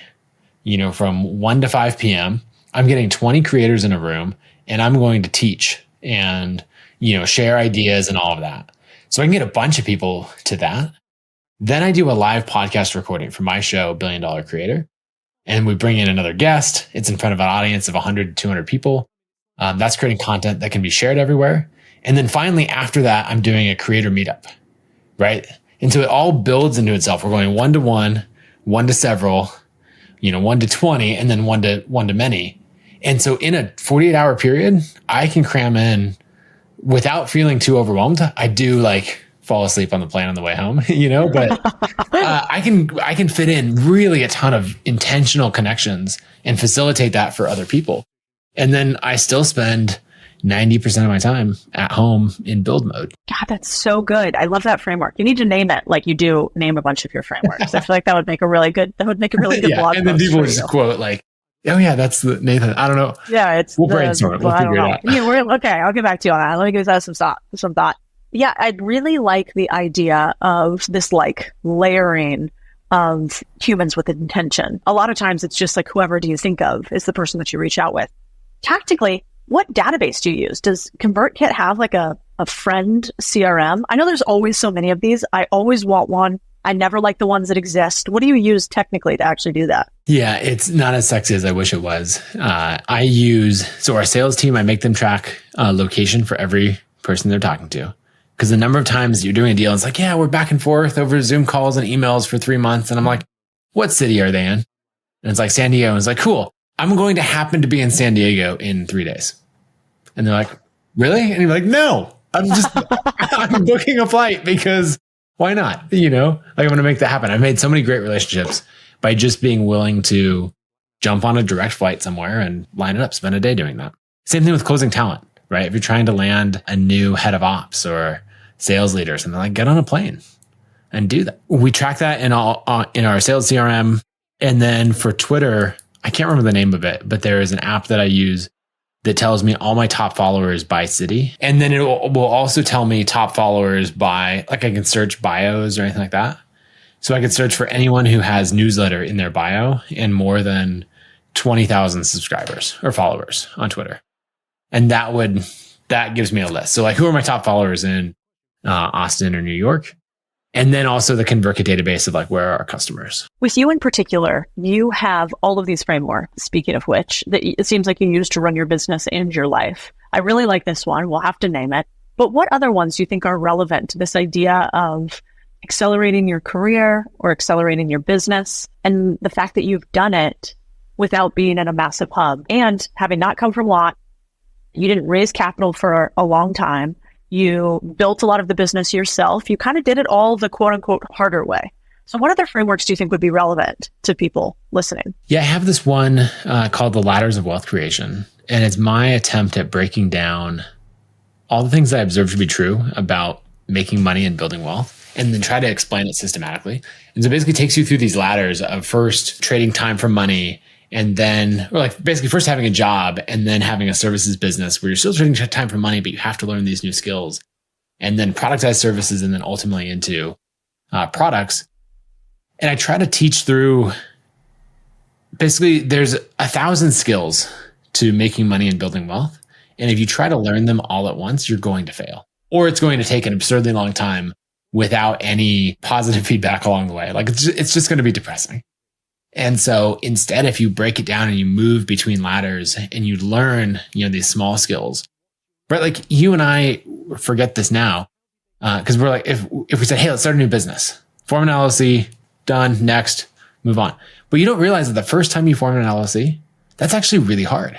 from 1 to 5 p.m., I'm getting 20 creators in a room and I'm going to teach and, share ideas and all of that. So I can get a bunch of people to that. Then I do a live podcast recording for my show, $1 Billion Creator. And we bring in another guest. It's in front of an audience of 100 to 200 people. That's creating content that can be shared everywhere. And then finally, after that, I'm doing a creator meetup, right? And so it all builds into itself. We're going 1-to-1, 1 to several, 1 to 20, and then 1 to many. And so in a 48-hour period, I can cram in without feeling too overwhelmed. I do fall asleep on the plane on the way home, but I can fit in really a ton of intentional connections and facilitate that for other people. And then I still spend 90% of my time at home in build mode. God, that's so good. I love that framework. You need to name it like you do name a bunch of your frameworks. I feel like that would make a really good yeah, blog and then people would just quote oh yeah, that's the Nathan. I don't know. Yeah, we'll brainstorm it. We'll figure it out. Yeah, okay, I'll get back to you on that. Let me give that some thought. Yeah, I'd really like the idea of this layering of humans with intention. A lot of times it's just whoever do you think of is the person that you reach out with. Tactically, what database do you use? Does ConvertKit have a friend CRM? I know there's always so many of these. I always want one. I never like the ones that exist. What do you use technically to actually do that? Yeah, it's not as sexy as I wish it was. So our sales team, I make them track location for every person they're talking to. Because the number of times you're doing a deal, and it's we're back and forth over Zoom calls and emails for 3 months. And I'm like, what city are they in? And it's San Diego. And it's cool. I'm going to happen to be in San Diego in 3 days. And they're like, really? And you're like, no, I'm booking a flight because why not? Like I'm going to make that happen. I've made so many great relationships by just being willing to jump on a direct flight somewhere and line it up, spend a day doing that. Same thing with closing talent, right? If you're trying to land a new head of ops or sales leader or something, like get on a plane and do that. We track that in our sales CRM. And then for Twitter, I can't remember the name of it, but there is an app that I use that tells me all my top followers by city. And then it will also tell me top followers by, like I can search bios or anything like that. So I could search for anyone who has newsletter in their bio and more than 20,000 subscribers or followers on Twitter. And that gives me a list. So like, who are my top followers in Austin or New York? And then also the ConvertKit database of like, where are our customers? With you in particular, you have all of these frameworks, speaking of which, that it seems like you use to run your business and your life. I really like this one. We'll have to name it. But what other ones do you think are relevant to this idea of accelerating your career or accelerating your business, and the fact that you've done it without being in a massive hub and having not come from lot? You didn't raise capital for a long time. You built a lot of the business yourself. You kind of did it all the quote unquote harder way. So what other frameworks do you think would be relevant to people listening? Yeah, I have this one called the Ladders of Wealth Creation. And it's my attempt at breaking down all the things that I observe to be true about making money and building wealth, and then try to explain it systematically. And so it basically takes you through these ladders of first trading time for money, and then, or like basically first having a job and then having a services business where you're still trading time for money, but you have to learn these new skills, and then productized services, and then ultimately into products. And I try to teach through, basically there's 1,000 skills to making money and building wealth. And if you try to learn them all at once, you're going to fail, or it's going to take an absurdly long time without any positive feedback along the way. Like it's just going to be depressing. And so instead, if you break it down and you move between ladders and you learn, these small skills, right? Like you and I forget this now, because we're like, if we said, hey, let's start a new business, form an LLC, done, next, move on. But you don't realize that the first time you form an LLC, that's actually really hard.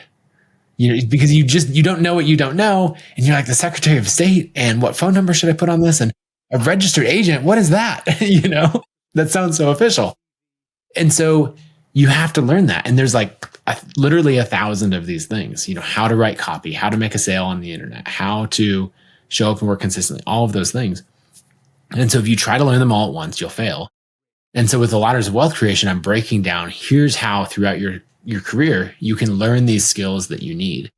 Because you don't know what you don't know. And you're like, the Secretary of State, and what phone number should I put on this? And a registered agent, what is that? That sounds so official. And so you have to learn that. And there's like literally 1,000 of these things, how to write copy, how to make a sale on the internet, how to show up and work consistently, all of those things. And so if you try to learn them all at once, you'll fail. And so with the Ladders of Wealth Creation, I'm breaking down, here's how throughout your career, you can learn these skills that you need.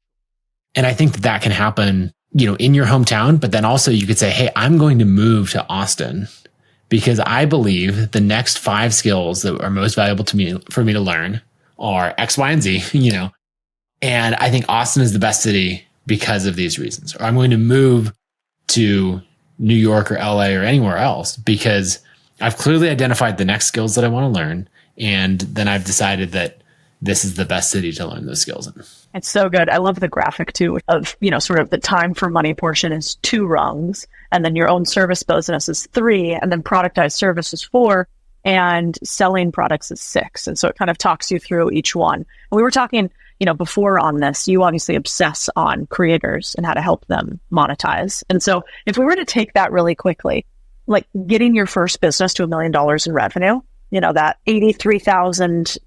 And I think that can happen, in your hometown, but then also you could say, hey, I'm going to move to Austin because I believe the next 5 skills that are most valuable to me for me to learn are X, Y, and Z, and I think Austin is the best city because of these reasons. Or I'm going to move to New York or LA or anywhere else because I've clearly identified the next skills that I want to learn. And then I've decided that this is the best city to learn those skills in. It's so good. I love the graphic too of, sort of the time for money portion is 2 rungs, and then your own service business is 3, and then productized service is 4, and selling products is 6. And so it kind of talks you through each one. And we were talking, before on this, you obviously obsess on creators and how to help them monetize. And so if we were to take that really quickly, like getting your first business to $1 million in revenue, that $83,000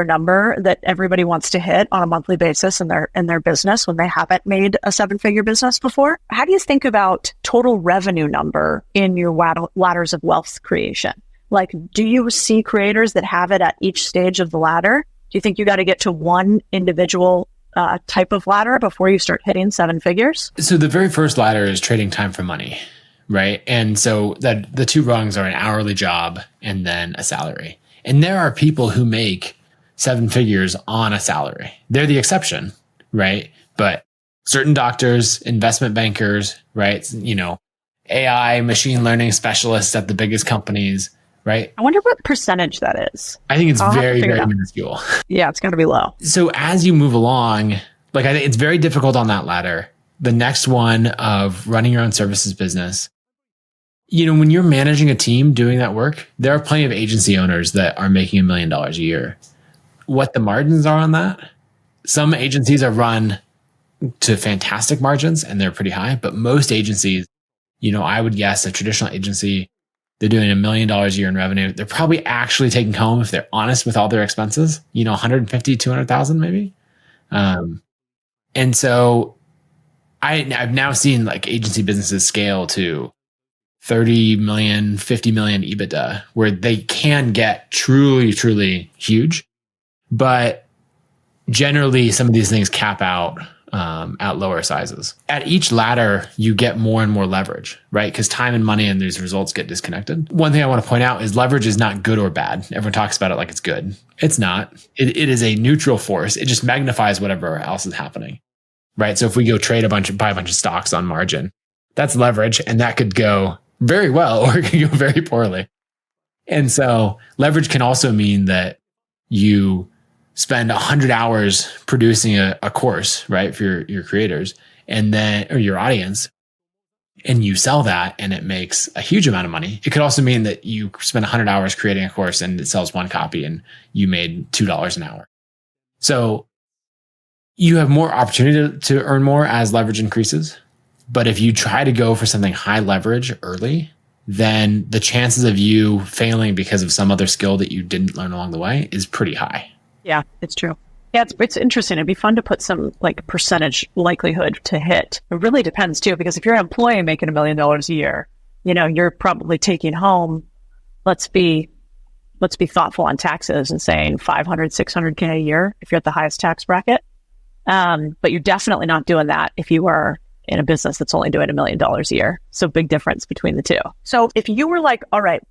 number that everybody wants to hit on a monthly basis in their business when they haven't made a 7-figure business before. How do you think about total revenue number in your ladders of wealth creation? Like, do you see creators that have it at each stage of the ladder? Do you think you got to get to one individual type of ladder before you start hitting 7 figures? So the very first ladder is trading time for money, right? And so that the 2 rungs are an hourly job and then a salary. And there are people who make 7 figures on a salary. They're the exception, right? But certain doctors, investment bankers, right? AI, machine learning specialists at the biggest companies, right? I wonder what percentage that is. I think it's very, very minuscule. Yeah, it's got to be low. So as you move along, I think it's very difficult on that ladder. The next one of running your own services business, when you're managing a team doing that work, there are plenty of agency owners that are making $1 million a year. What the margins are on that? Some agencies are run to fantastic margins, and they're pretty high. But most agencies, I would guess a traditional agency, they're doing $1 million a year in revenue. They're probably actually taking home, if they're honest with all their expenses, 150, 200,000 maybe. And so I've now seen like agency businesses scale to 30 million, 50 million EBITDA, where they can get truly, truly huge. But generally, some of these things cap out at lower sizes. At each ladder, you get more and more leverage, right? Because time and money and these results get disconnected. One thing I want to point out is leverage is not good or bad. Everyone talks about it like it's good. It's not. It is a neutral force. It just magnifies whatever else is happening, right? So if we go buy a bunch of stocks on margin, that's leverage, and that could go very well or it could go very poorly. And so leverage can also mean that you spend 100 hours producing a course, right, for your creators or your audience, and you sell that and it makes a huge amount of money. It could also mean that you spend 100 hours creating a course and it sells one copy and you made $2 an hour. So you have more opportunity to earn more as leverage increases. But if you try to go for something high leverage early, then the chances of you failing because of some other skill that you didn't learn along the way is pretty high. Yeah, it's true. Yeah, it's interesting. It'd be fun to put some like percentage likelihood to hit. It really depends too, because if you're an employee making $1 million a year, you're probably taking home, let's be thoughtful on taxes and saying 500, 600K a year if you're at the highest tax bracket. But you're definitely not doing that if you are in a business that's only doing $1 million a year. So big difference between the two. So if you were like, all right,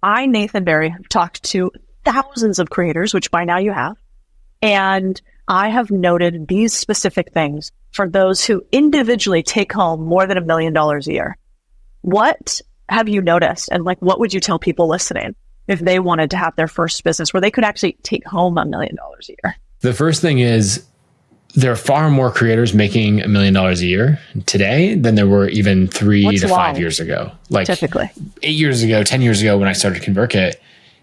I, Nathan Barry, have talked to thousands of creators, which by now you have, and I have noted these specific things for those who individually take home more than $1 million a year. What have you noticed? And like, what would you tell people listening if they wanted to have their first business where they could actually take home $1 million a year? The first thing is there are far more creators making $1 million a year today than there were even 3 to 5 years ago. Like typically 8 years ago, 10 years ago when I started ConvertKit,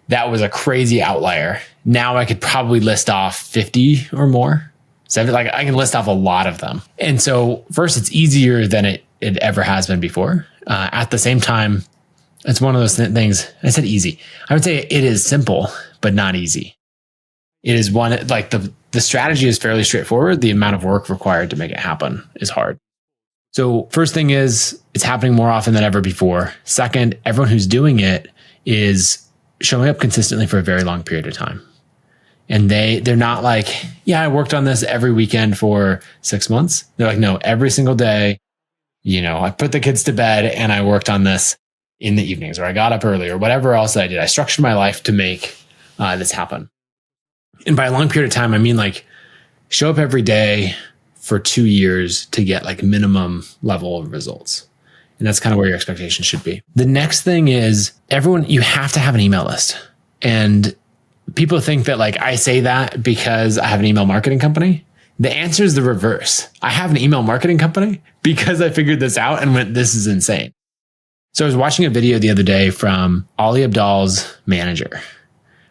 that was a crazy outlier. Now I could probably list off 50 or more. So I can list off a lot of them. And so first, it's easier than it ever has been before. At the same time, it's one of those things. I said easy. I would say it is simple, but not easy. It is one, like the strategy is fairly straightforward. The amount of work required to make it happen is hard. So first thing is it's happening more often than ever before. Second, everyone who's doing it is showing up consistently for a very long period of time. And they're not like, yeah, I worked on this every weekend for 6 months. They're like, no, every single day, I put the kids to bed and I worked on this in the evenings, or I got up early, or whatever else I did. I structured my life to make this happen. And by a long period of time, I mean like show up every day for 2 years to get like minimum level of results. And that's kind of where your expectations should be. The next thing is you have to have an email list. And people think that like I say that because I have an email marketing company. The answer is the reverse. I have an email marketing company because I figured this out and went, this is insane. So I was watching a video the other day from Ali Abdal's manager,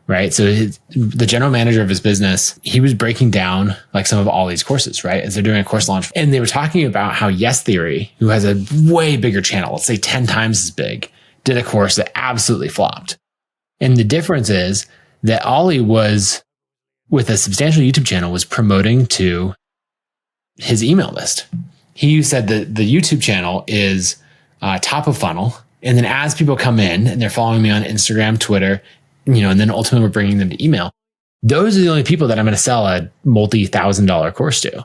right? So the general manager of his business, he was breaking down like some of Ali's courses, right? As they're doing a course launch. And they were talking about how Yes Theory, who has a way bigger channel, let's say 10 times as big, did a course that absolutely flopped. And the difference is that Ali was, with a substantial YouTube channel, was promoting to his email list. He said that the YouTube channel is top of funnel. And then as people come in and they're following me on Instagram, Twitter, and then ultimately we're bringing them to email, those are the only people that I'm going to sell a multi-$1,000 course to,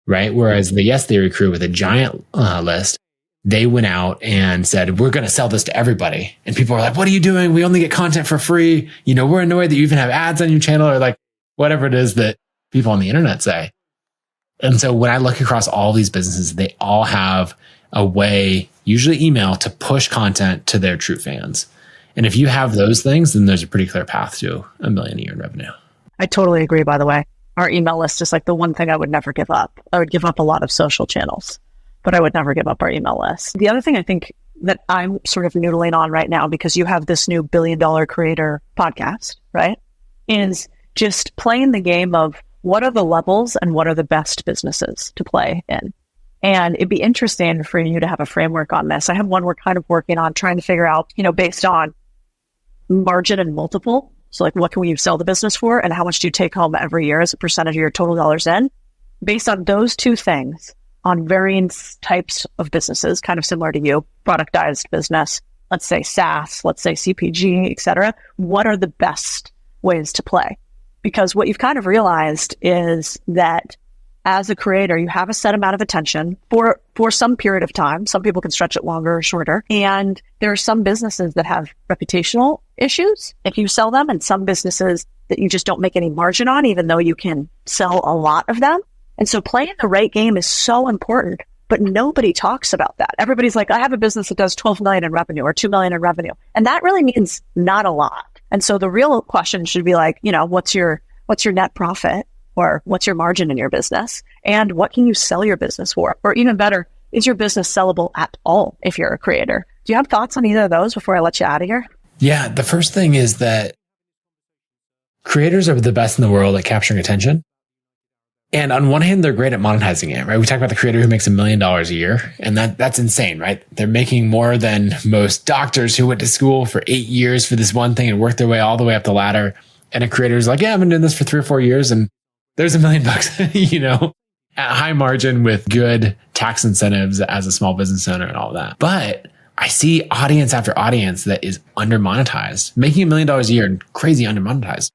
right? Whereas the Yes Theory crew with a giant list, they went out and said, we're going to sell this to everybody. And people are like, what are you doing? We only get content for free. We're annoyed that you even have ads on your channel, or like whatever it is that people on the internet say. And so when I look across all these businesses, they all have a way, usually email, to push content to their true fans. And if you have those things, then there's a pretty clear path to $1 million a year in revenue. I totally agree, by the way. Our email list is like the one thing I would never give up. I would give up a lot of social channels, but I would never give up our email list. The other thing I think that I'm sort of noodling on right now, because you have this new $1 billion creator podcast, right, is just playing the game of what are the levels and what are the best businesses to play in? And it'd be interesting for you to have a framework on this. I have one we're kind of working on trying to figure out, based on margin and multiple. So like, what can you sell the business for? And how much do you take home every year as a percentage of your total dollars in? Based on those two things, on varying types of businesses, kind of similar to you, productized business, let's say SaaS, let's say CPG, et cetera, what are the best ways to play? Because what you've kind of realized is that as a creator, you have a set amount of attention for some period of time. Some people can stretch it longer or shorter. And there are some businesses that have reputational issues if you sell them, and some businesses that you just don't make any margin on, even though you can sell a lot of them. And so playing the right game is so important, but nobody talks about that. Everybody's like, I have a business that does 12 million in revenue or 2 million in revenue. And that really means not a lot. And so the real question should be like, what's your net profit, or what's your margin in your business, and what can you sell your business for? Or even better, is your business sellable at all if you're a creator? Do you have thoughts on either of those before I let you out of here? Yeah, the first thing is that creators are the best in the world at capturing attention. And on one hand, they're great at monetizing it, right? We talk about the creator who makes $1 million a year, and that's insane, right? They're making more than most doctors who went to school for 8 years for this one thing and worked their way all the way up the ladder. And a creator's like, yeah, I've been doing this for 3 or 4 years, and there's $1 million, at high margin with good tax incentives as a small business owner and all of that. But I see audience after audience that is under monetized, making $1 million a year and crazy under monetized.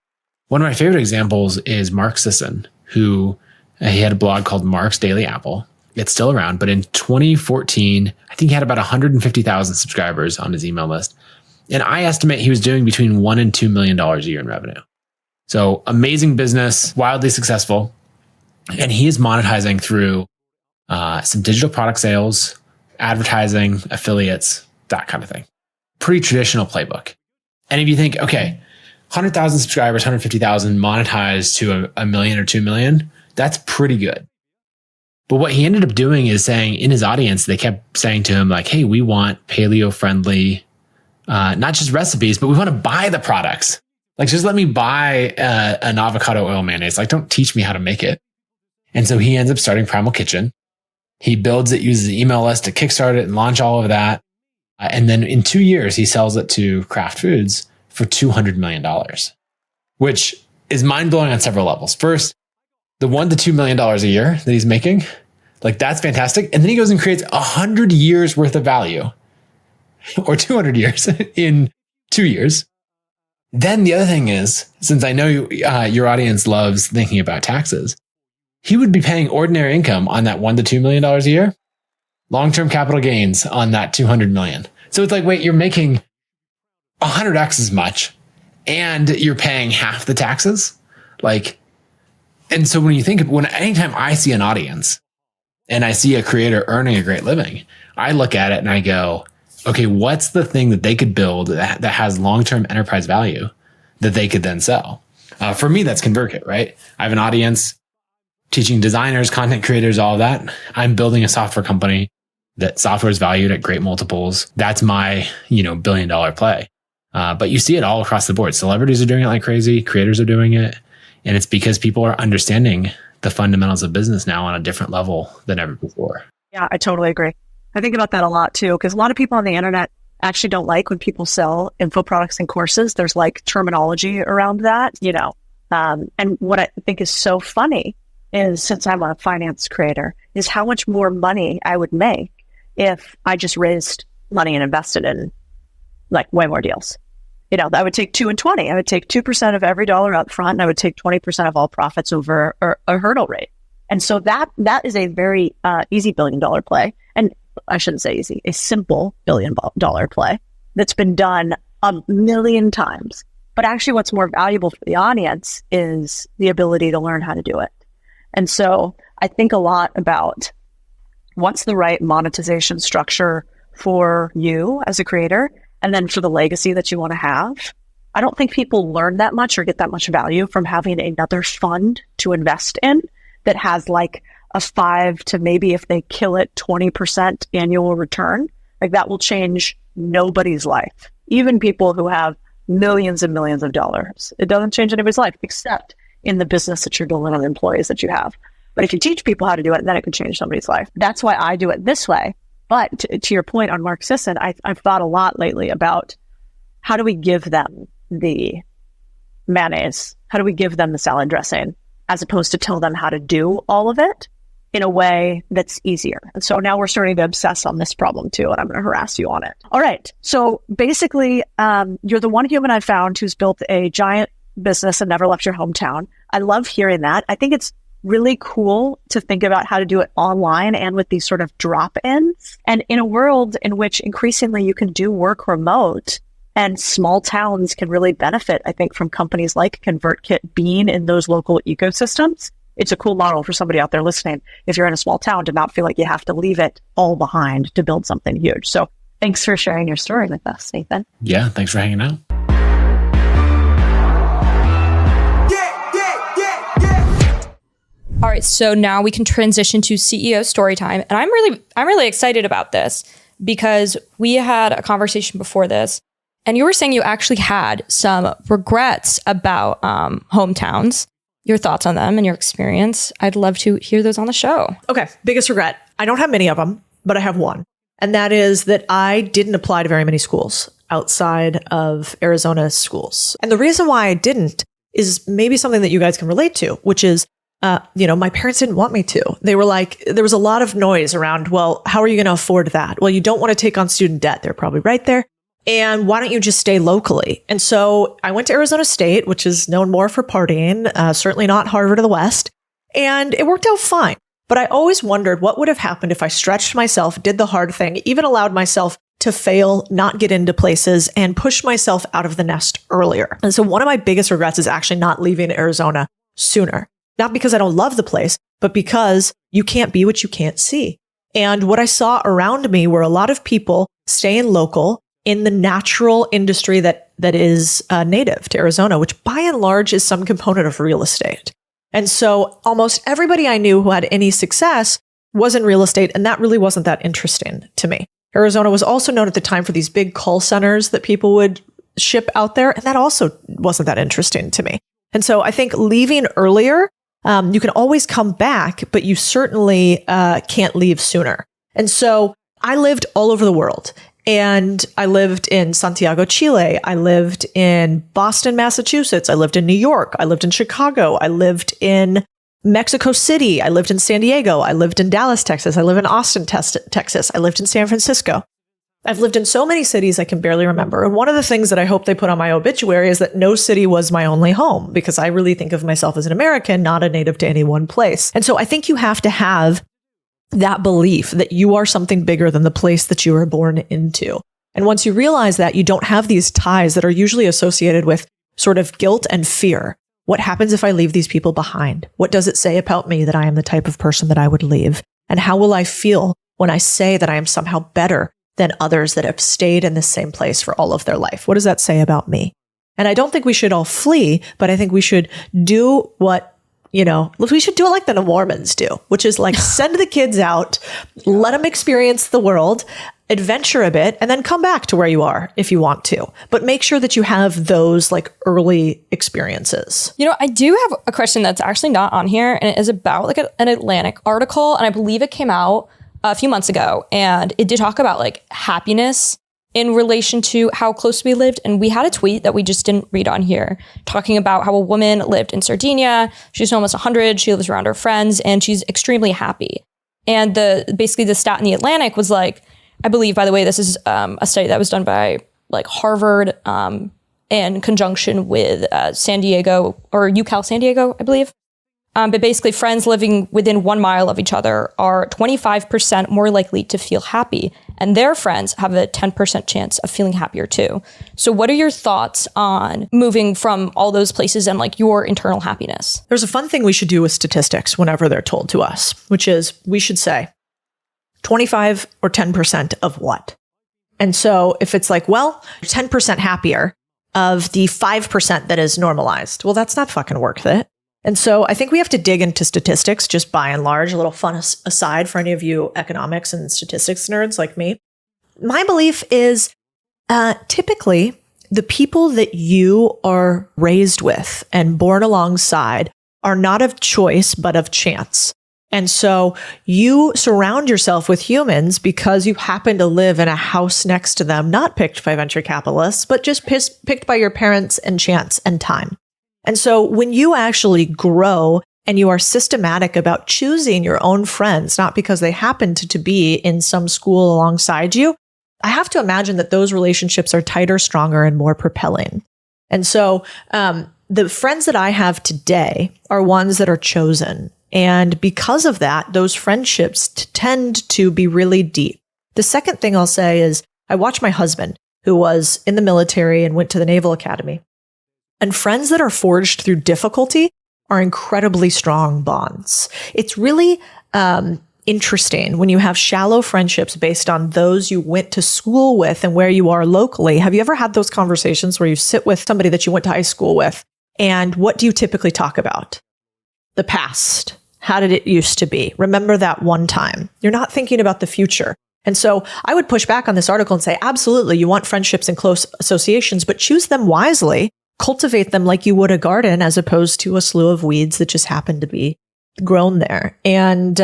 One of my favorite examples is Mark Sisson, who he had a blog called Mark's Daily Apple. It's still around, but in 2014, I think he had about 150,000 subscribers on his email list. And I estimate he was doing between $1 and $2 million a year in revenue. So amazing business, wildly successful. And he is monetizing through some digital product sales, advertising, affiliates, that kind of thing. Pretty traditional playbook. And if you think, okay, 100,000 subscribers, 150,000 monetized to a million or 2 million, that's pretty good. But what he ended up doing is saying in his audience, they kept saying to him like, hey, we want paleo friendly, not just recipes, but we want to buy the products. Like, just let me buy an avocado oil mayonnaise. Like, don't teach me how to make it. And so he ends up starting Primal Kitchen. He builds it, uses the email list to kickstart it and launch all of that. And then in 2 years, he sells it to Kraft Foods for $200 million, which is mind blowing on several levels. First, the $1 to $2 million a year that he's making, like, that's fantastic. And then he goes and creates 100 years worth of value, or 200 years in 2 years. Then the other thing is, since I know your audience loves thinking about taxes, he would be paying ordinary income on that $1 to $2 million a year, long-term capital gains on that 200 million. So it's like, wait, you're making 100x as much and you're paying half the taxes. Like, and so when you think of anytime I see an audience and I see a creator earning a great living, I look at it and I go, okay, what's the thing that they could build that has long-term enterprise value that they could then sell? For me, that's ConvertKit, right? I have an audience teaching designers, content creators, all of that. I'm building a software company that software is valued at great multiples. That's my, $1 billion play. But you see it all across the board. Celebrities are doing it like crazy. Creators are doing it. And it's because people are understanding the fundamentals of business now on a different level than ever before. Yeah, I totally agree. I think about that a lot too, because a lot of people on the internet actually don't like when people sell info products and courses. There's like terminology around that, and what I think is so funny is, since I'm a finance creator, is how much more money I would make if I just raised money and invested in like way more deals. I would take 2 and 20. I would take 2% of every dollar up front, and I would take 20% of all profits over a hurdle rate. And so that is a very easy $1 billion play. And I shouldn't say easy, a simple $1 billion play that's been done a million times. But actually what's more valuable for the audience is the ability to learn how to do it. And so I think a lot about what's the right monetization structure for you as a creator, and then for the legacy that you want to have. I don't think people learn that much or get that much value from having another fund to invest in that has like a 5 to maybe, if they kill it, 20% annual return. Like, that will change nobody's life. Even people who have millions and millions of dollars. It doesn't change anybody's life, except in the business that you're doing on the employees that you have. But if you teach people how to do it, then it could change somebody's life. That's why I do it this way. But to your point on Mark Sisson, I've thought a lot lately about how do we give them the mayonnaise? How do we give them the salad dressing as opposed to tell them how to do all of it in a way that's easier? And so now we're starting to obsess on this problem too, and I'm going to harass you on it. All right. So basically, you're the one human I've found who's built a giant business and never left your hometown. I love hearing that. I think it's really cool to think about how to do it online and with these sort of drop-ins. And in a world in which increasingly you can do work remote and small towns can really benefit, I think, from companies like ConvertKit being in those local ecosystems. It's a cool model for somebody out there listening, if you're in a small town, to not feel like you have to leave it all behind to build something huge. So thanks for sharing your story with us, Nathan. Yeah, thanks for hanging out. All right, so now we can transition to CEO story time, and I'm really excited about this because we had a conversation before this, and you were saying you actually had some regrets about hometowns. Your thoughts on them and your experience. I'd love to hear those on the show. Okay, biggest regret. I don't have many of them, but I have one. And that is that I didn't apply to very many schools outside of Arizona schools. And the reason why I didn't is maybe something that you guys can relate to, which is, my parents didn't want me to. They were like, there was a lot of noise around, well, how are you going to afford that? Well, you don't want to take on student debt. They're probably right there. And why don't you just stay locally? And so I went to Arizona State, which is known more for partying, certainly not Harvard of the West. And it worked out fine. But I always wondered what would have happened if I stretched myself, did the hard thing, even allowed myself to fail, not get into places, and push myself out of the nest earlier. And so one of my biggest regrets is actually not leaving Arizona sooner. Not because I don't love the place, but because you can't be what you can't see. And what I saw around me were a lot of people staying local in the natural industry that is native to Arizona, which by and large is some component of real estate. And so almost everybody I knew who had any success was in real estate, and that really wasn't that interesting to me. Arizona was also known at the time for these big call centers that people would ship out there, and that also wasn't that interesting to me. And so I think leaving earlier, you can always come back, but you certainly can't leave sooner. And so I lived all over the world. And I lived in Santiago, Chile. I lived in Boston, Massachusetts. I lived in New York. I lived in Chicago. I lived in Mexico City. I lived in San Diego. I lived in Dallas, Texas. I live in Austin, Texas. I lived in San Francisco. I've lived in so many cities I can barely remember. And one of the things that I hope they put on my obituary is that no city was my only home, because I really think of myself as an American, not a native to any one place. And so I think you have to have that belief that you are something bigger than the place that you were born into. And once you realize that, you don't have these ties that are usually associated with sort of guilt and fear. What happens if I leave these people behind? What does it say about me that I am the type of person that I would leave? And how will I feel when I say that I am somehow better than others that have stayed in the same place for all of their life? What does that say about me? And I don't think we should all flee, but I think we should do what, we should do it like the Mormons do, which is like send the kids out, let them experience the world, adventure a bit, and then come back to where you are if you want to. But make sure that you have those like early experiences. I do have a question that's actually not on here, and it is about like an Atlantic article, and I believe it came out a few months ago, and it did talk about like happiness in relation to how close we lived. And we had a tweet that we just didn't read on here talking about how a woman lived in Sardinia. She's almost 100. She lives around her friends and she's extremely happy. And basically the stat in the Atlantic was like, I believe, by the way, this is a study that was done by like Harvard in conjunction with San Diego or UCal San Diego, I believe. But basically, friends living within 1 mile of each other are 25% more likely to feel happy, and their friends have a 10% chance of feeling happier too. So what are your thoughts on moving from all those places and like your internal happiness? There's a fun thing we should do with statistics whenever they're told to us, which is we should say 25 or 10% of what? And so if it's like, well, 10% happier of the 5% that is normalized, well, that's not fucking worth it. And so I think we have to dig into statistics just by and large, a little fun aside for any of you economics and statistics nerds like me. My belief is typically the people that you are raised with and born alongside are not of choice, but of chance. And so you surround yourself with humans because you happen to live in a house next to them, not picked by venture capitalists, but just picked by your parents and chance and time. And so when you actually grow and you are systematic about choosing your own friends, not because they happened to be in some school alongside you, I have to imagine that those relationships are tighter, stronger, and more propelling. And so the friends that I have today are ones that are chosen. And because of that, those friendships tend to be really deep. The second thing I'll say is I watch my husband, who was in the military and went to the Naval Academy. And friends that are forged through difficulty are incredibly strong bonds. It's really interesting when you have shallow friendships based on those you went to school with and where you are locally. Have you ever had those conversations where you sit with somebody that you went to high school with? And what do you typically talk about? The past. How did it used to be? Remember that one time. You're not thinking about the future. And so I would push back on this article and say, absolutely, you want friendships and close associations, but choose them wisely. Cultivate them like you would a garden as opposed to a slew of weeds that just happen to be grown there. And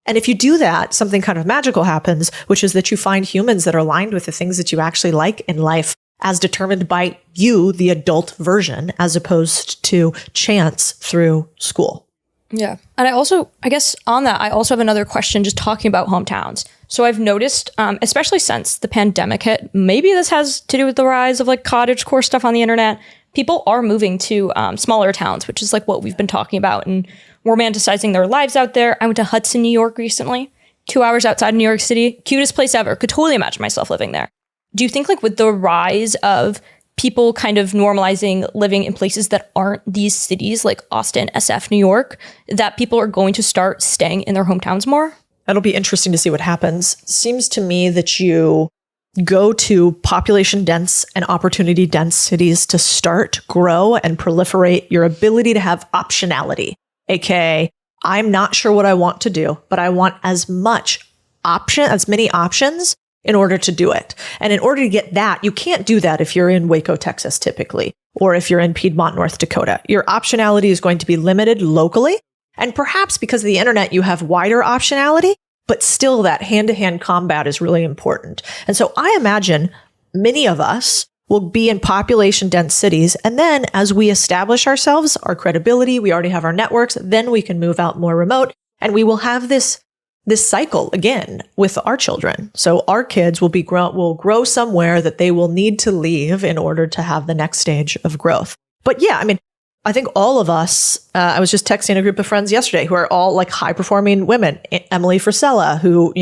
if you do that, something kind of magical happens, which is that you find humans that are aligned with the things that you actually like in life as determined by you, the adult version, as opposed to chance through school. Yeah. And I guess on that, I also have another question just talking about hometowns. So I've noticed, especially since the pandemic hit, maybe this has to do with the rise of like cottagecore stuff on the internet. People are moving to smaller towns, which is like what we've been talking about and romanticizing their lives out there. I went to Hudson, New York recently, 2 hours outside of New York City. Cutest place ever. Could totally imagine myself living there. Do you think like with the rise of people kind of normalizing living in places that aren't these cities like Austin, SF, New York, that people are going to start staying in their hometowns more? That'll be interesting to see what happens. Seems to me that you go to population dense and opportunity dense cities to start, grow, and proliferate your ability to have optionality. AKA, I'm not sure what I want to do, but I want as many options in order to do it. And in order to get that, you can't do that if you're in Waco, Texas, typically, or if you're in Piedmont, North Dakota. Your optionality is going to be limited locally. And perhaps because of the internet, you have wider optionality, but still that hand-to-hand combat is really important. And so I imagine many of us will be in population dense cities. And then as we establish ourselves, our credibility, we already have our networks, then we can move out more remote and we will have this cycle again with our children. So our kids will grow somewhere that they will need to leave in order to have the next stage of growth. But yeah, I mean, I think all of us, I was just texting a group of friends yesterday who are all like high performing women. Emily Frisella, who,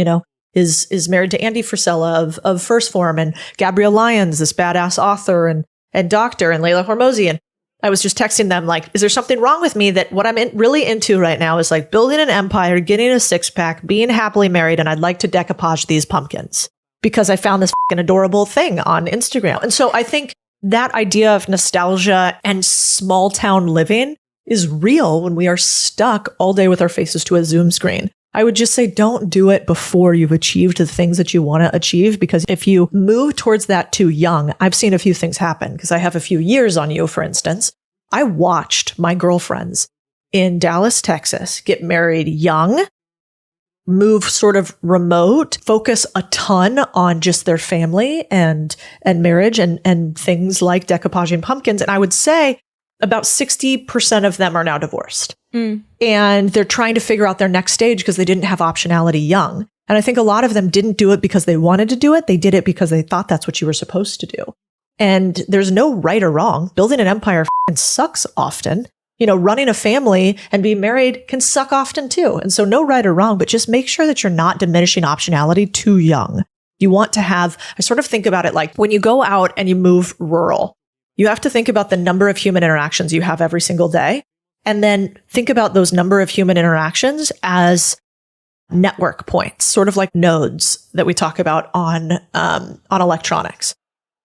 is married to Andy Frisella of First Form, and Gabrielle Lyons, this badass author and doctor, and Layla Hormozy. And I was just texting them like, is there something wrong with me that what I'm really into right now is like building an empire, getting a six pack, being happily married, and I'd like to decoupage these pumpkins because I found this fucking adorable thing on Instagram. And so I think that idea of nostalgia and small town living is real when we are stuck all day with our faces to a Zoom screen. I would just say don't do it before you've achieved the things that you want to achieve, because if you move towards that too young, I've seen a few things happen because I have a few years on you, for instance. I watched my girlfriends in Dallas, Texas, get married young, move sort of remote, focus a ton on just their family and marriage and things like decoupaging pumpkins. And I would say about 60% of them are now divorced. And they're trying to figure out their next stage because they didn't have optionality young. And I think a lot of them didn't do it because they wanted to do it. They did it because they thought that's what you were supposed to do. And there's no right or wrong. Building an empire sucks often. Running a family and being married can suck often too. And so no right or wrong, but just make sure that you're not diminishing optionality too young. You want to have, I sort of think about it like when you go out and you move rural, you have to think about the number of human interactions you have every single day. And then think about those number of human interactions as network points, sort of like nodes that we talk about on electronics.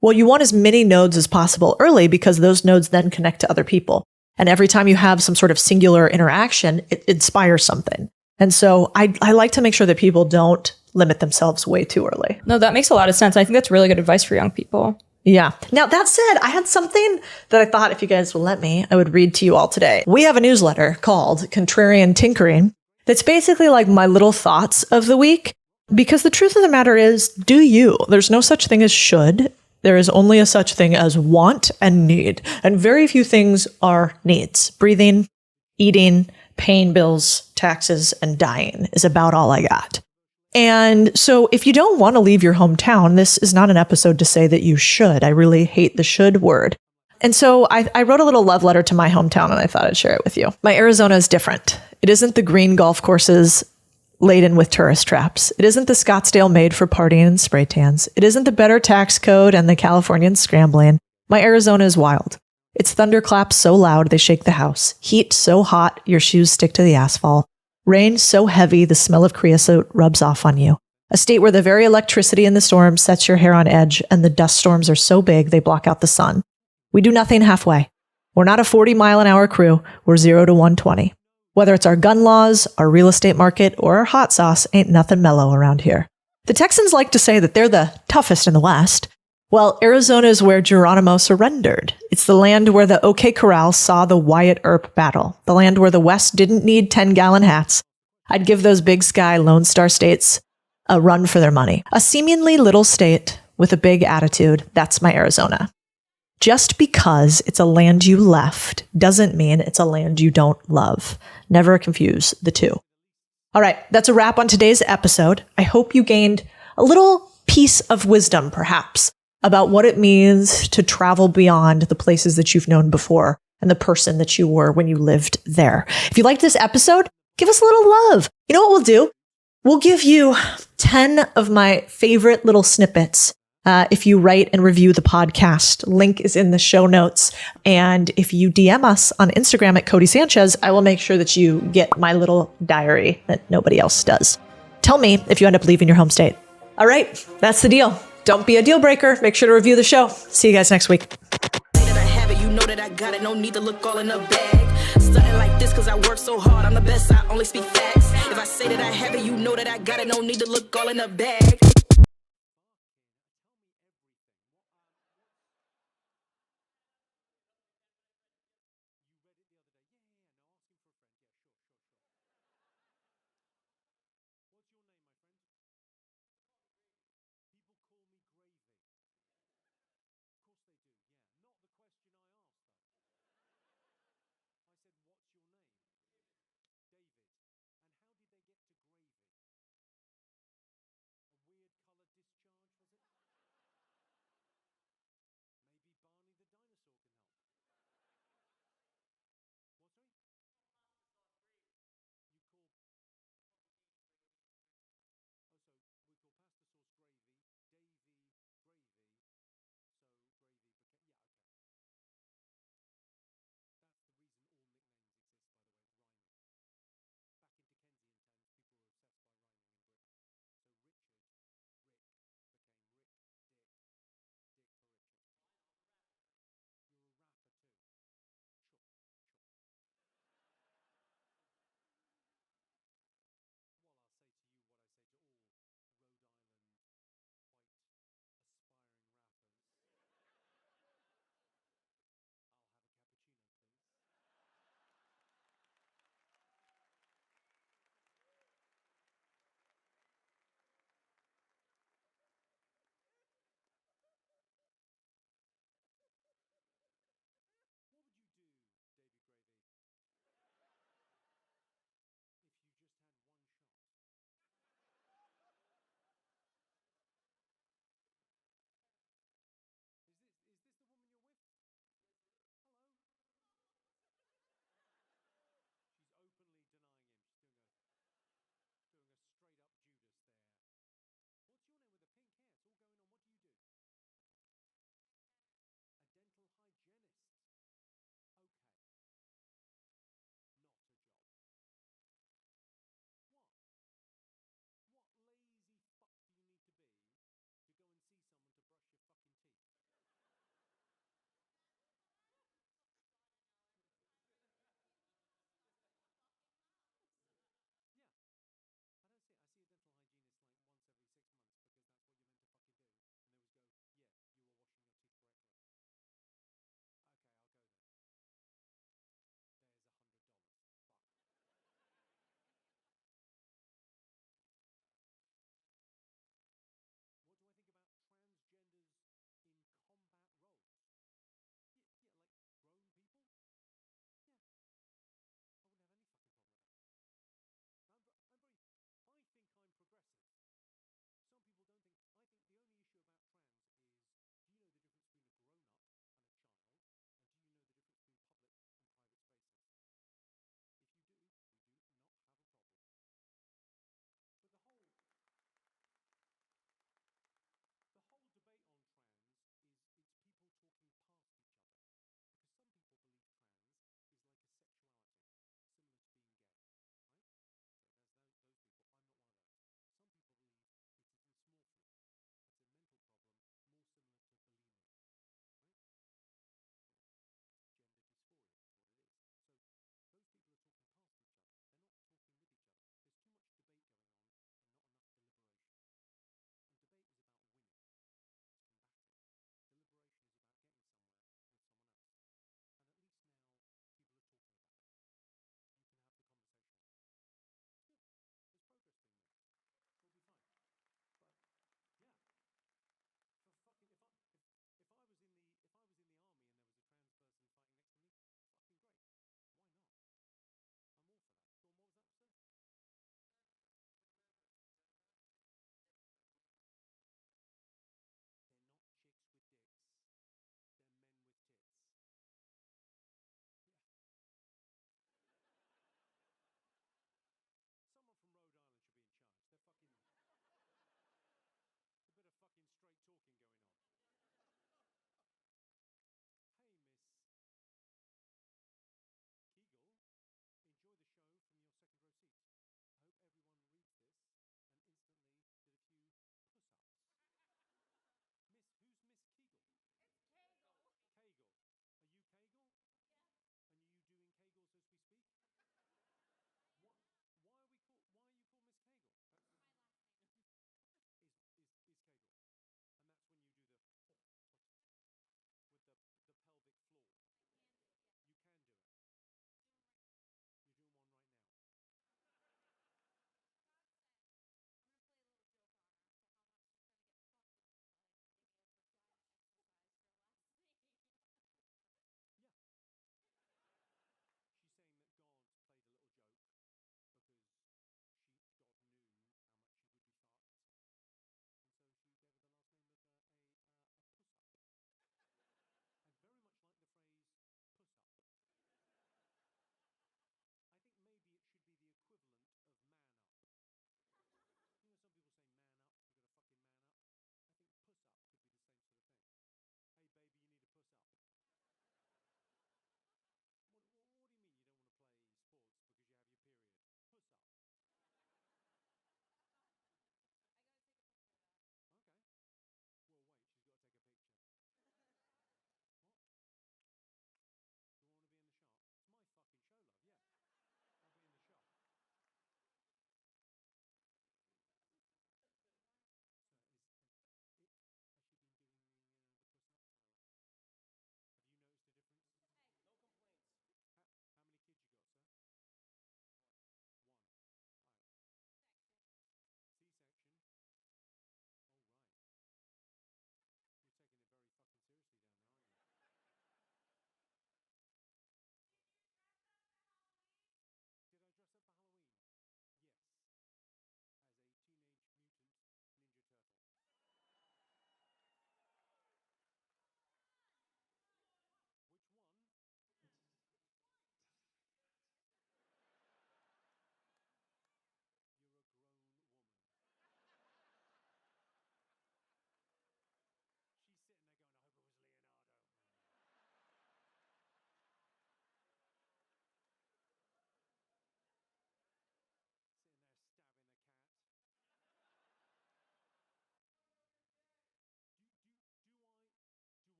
Well, you want as many nodes as possible early because those nodes then connect to other people. And every time you have some sort of singular interaction, it inspires something. And so I like to make sure that people don't limit themselves way too early. No, that makes a lot of sense. I think that's really good advice for young people. Yeah. Now, that said, I had something that I thought if you guys will let me, I would read to you all today. We have a newsletter called Contrarian Tinkering that's basically like my little thoughts of the week. Because the truth of the matter is, do you? There's no such thing as should. There is only a such thing as want and need. And very few things are needs. Breathing, eating, paying bills, taxes, and dying is about all I got. And so if you don't want to leave your hometown, this is not an episode to say that you should. I really hate the should word. And so I wrote a little love letter to my hometown and I thought I'd share it with you. My Arizona is different. It isn't the green golf courses laden with tourist traps. It isn't the Scottsdale made for partying and spray tans. It isn't the better tax code and the Californians scrambling. My Arizona is wild. It's thunderclaps so loud they shake the house. Heat so hot your shoes stick to the asphalt. Rain so heavy the smell of creosote rubs off on you. A state where the very electricity in the storm sets your hair on edge and the dust storms are so big they block out the sun. We do nothing halfway. We're not a 40-mile-an-hour crew. We're 0 to 120. Whether it's our gun laws, our real estate market, or our hot sauce, ain't nothing mellow around here. The Texans like to say that they're the toughest in the West. Well, Arizona is where Geronimo surrendered. It's the land where the OK Corral saw the Wyatt Earp battle. The land where the West didn't need 10-gallon hats. I'd give those big sky Lone Star states a run for their money. A seemingly little state with a big attitude. That's my Arizona. Just because it's a land you left doesn't mean it's a land you don't love. Never confuse the two. All right, that's a wrap on today's episode. I hope you gained a little piece of wisdom, perhaps, about what it means to travel beyond the places that you've known before and the person that you were when you lived there. If you liked this episode, give us a little love. You know what we'll do? We'll give you 10 of my favorite little snippets if you write and review the podcast. Link is in the show notes. And if you DM us on Instagram at Codie Sanchez, I will make sure that you get my little diary that nobody else does. Tell me if you end up leaving your home state. All right, that's the deal. Don't be a deal breaker. Make sure to review the show. See you guys next week. That I have it, you know that I got it. No need to look all in a bag. Stunting like this cause I work so hard. I'm the best, I only speak facts. If I say that I have it, you know that I got it. No need to look all in a bag.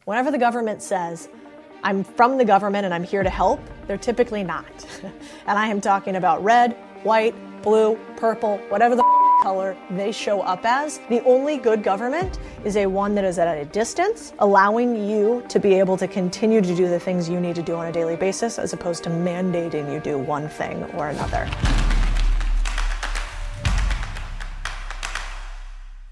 Whenever the government says, I'm from the government and I'm here to help, they're typically not. And I am talking about red, white, blue, purple, whatever the color they show up as. The only good government is a one that is at a distance, allowing you to be able to continue to do the things you need to do on a daily basis, as opposed to mandating you do one thing or another.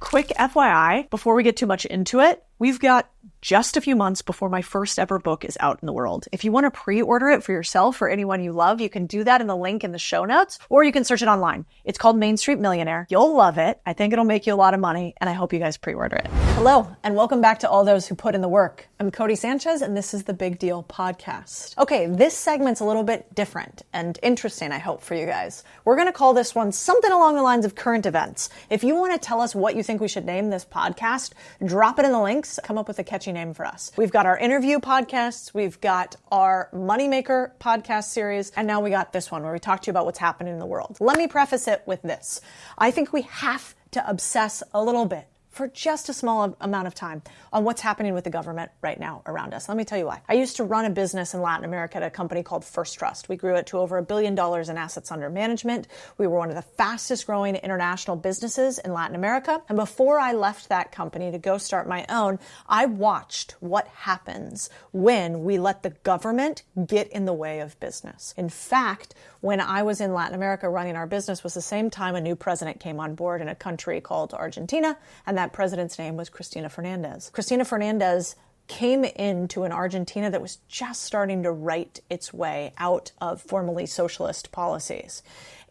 Quick FYI, before we get too much into it, we've got just a few months before my first ever book is out in the world. If you want to pre-order it for yourself or anyone you love, you can do that in the link in the show notes, or you can search it online. It's called Main Street Millionaire. You'll love it. I think it'll make you a lot of money, and I hope you guys pre-order it. Hello, and welcome back to all those who put in the work. I'm Codie Sanchez, and this is the Big Deal podcast. Okay, this segment's a little bit different and interesting, I hope, for you guys. We're going to call this one something along the lines of current events. If you want to tell us what you think we should name this podcast, drop it in the links. Come up with a catchy name for us. We've got our interview podcasts, we've got our Moneymaker podcast series, and now we got this one where we talk to you about what's happening in the world. Let me preface it with this. I think we have to obsess a little bit for just a small amount of time on what's happening with the government right now around us. Let me tell you why. I used to run a business in Latin America at a company called First Trust. We grew it to over $1 billion in assets under management. We were one of the fastest growing international businesses in Latin America. And before I left that company to go start my own, I watched what happens when we let the government get in the way of business. In fact, when I was in Latin America running our business was the same time a new president came on board in a country called Argentina, and that president's name was Cristina Fernandez. Cristina Fernandez came into an Argentina that was just starting to right its way out of formerly socialist policies.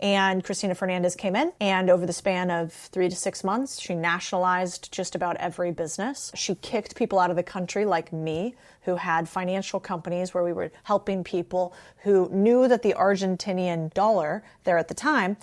And Cristina Fernandez came in, and over the span of 3 to 6 months, she nationalized just about every business. She kicked people out of the country like me, who had financial companies where we were helping people who knew that the Argentinian dollar there at the time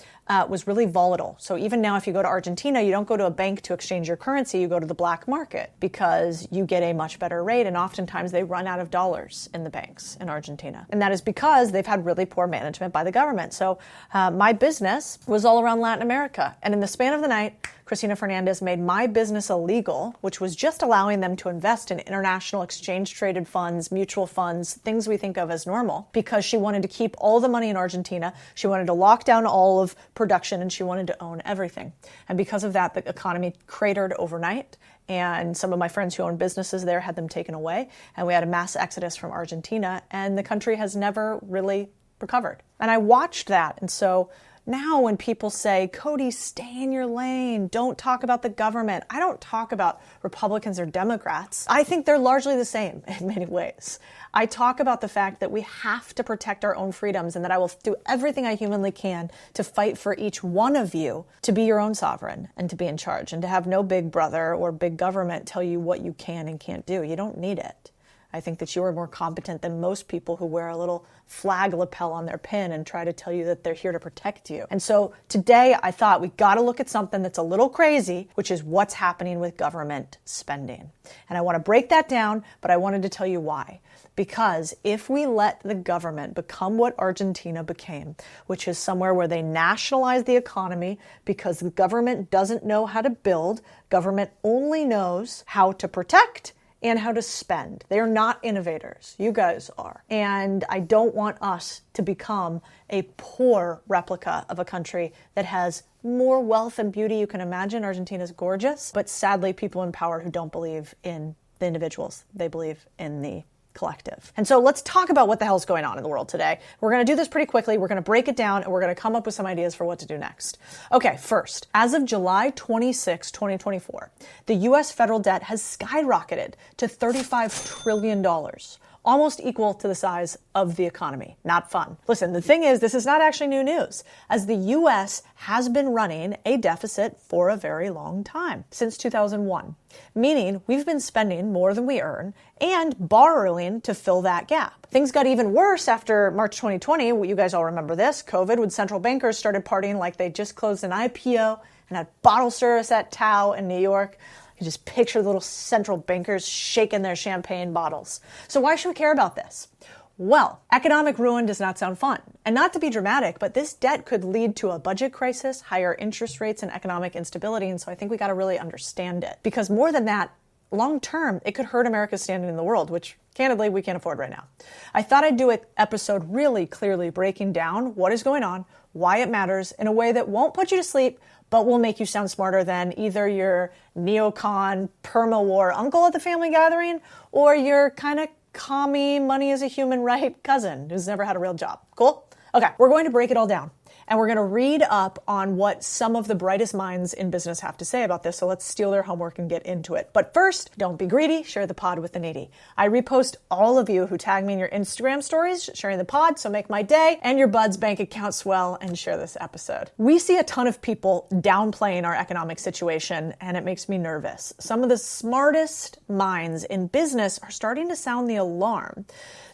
was really volatile. So even now, if you go to Argentina, you don't go to a bank to exchange your currency, you go to the black market because you get a much better rate, and oftentimes they run out of dollars in the banks in Argentina. And that is because they've had really poor management by the government. So my business was all around Latin America. And in the span of the night, Cristina Fernandez made my business illegal, which was just allowing them to invest in international exchange-traded funds, mutual funds, things we think of as normal, because she wanted to keep all the money in Argentina. She wanted to lock down all of production, and she wanted to own everything. And because of that, the economy cratered overnight. And some of my friends who own businesses there had them taken away. And we had a mass exodus from Argentina, and the country has never really recovered. And I watched that. And so now when people say, Codie, stay in your lane, don't talk about the government, I don't talk about Republicans or Democrats. I think they're largely the same in many ways. I talk about the fact that we have to protect our own freedoms, and that I will do everything I humanly can to fight for each one of you to be your own sovereign and to be in charge, and to have no big brother or big government tell you what you can and can't do. You don't need it. I think that you are more competent than most people who wear a little flag lapel on their pin and try to tell you that they're here to protect you. And so today I thought we got to look at something that's a little crazy, which is what's happening with government spending. And I want to break that down, but I wanted to tell you why. Because if we let the government become what Argentina became, which is somewhere where they nationalize the economy because the government doesn't know how to build, government only knows how to protect and how to spend. They are not innovators. You guys are. And I don't want us to become a poor replica of a country that has more wealth and beauty you can imagine. Argentina's gorgeous, but sadly people in power who don't believe in the individuals. They believe in the collective. And so let's talk about what the hell's going on in the world today. We're going to do this pretty quickly. We're going to break it down, and we're going to come up with some ideas for what to do next. Okay, first, as of July 26, 2024, the U.S. federal debt has skyrocketed to $35 trillion. Almost equal to the size of the economy. Not fun. Listen, the thing is, this is not actually new news, as the U.S. has been running a deficit for a very long time, since 2001, meaning we've been spending more than we earn and borrowing to fill that gap. Things got even worse after March 2020. You guys all remember this, COVID, when central bankers started partying like they just closed an IPO and had bottle service at Tao in New York. You just picture the little central bankers shaking their champagne bottles. So why should we care about this? Well, economic ruin does not sound fun. And not to be dramatic, but this debt could lead to a budget crisis, higher interest rates, and economic instability. And so I think we got to really understand it. Because more than that, long term, it could hurt America's standing in the world, which candidly, we can't afford right now. I thought I'd do an episode really clearly breaking down what is going on, why it matters, in a way that won't put you to sleep, but will make you sound smarter than either your neocon, perma-war uncle at the family gathering or your kind of commie, money is a human right cousin who's never had a real job. Cool? Okay, we're going to break it all down. And we're going to read up on what some of the brightest minds in business have to say about this. So let's steal their homework and get into it. But first, don't be greedy. Share the pod with the needy. I repost all of you who tag me in your Instagram stories sharing the pod. So make my day and your bud's bank account swell and share this episode. We see a ton of people downplaying our economic situation, and it makes me nervous. Some of the smartest minds in business are starting to sound the alarm.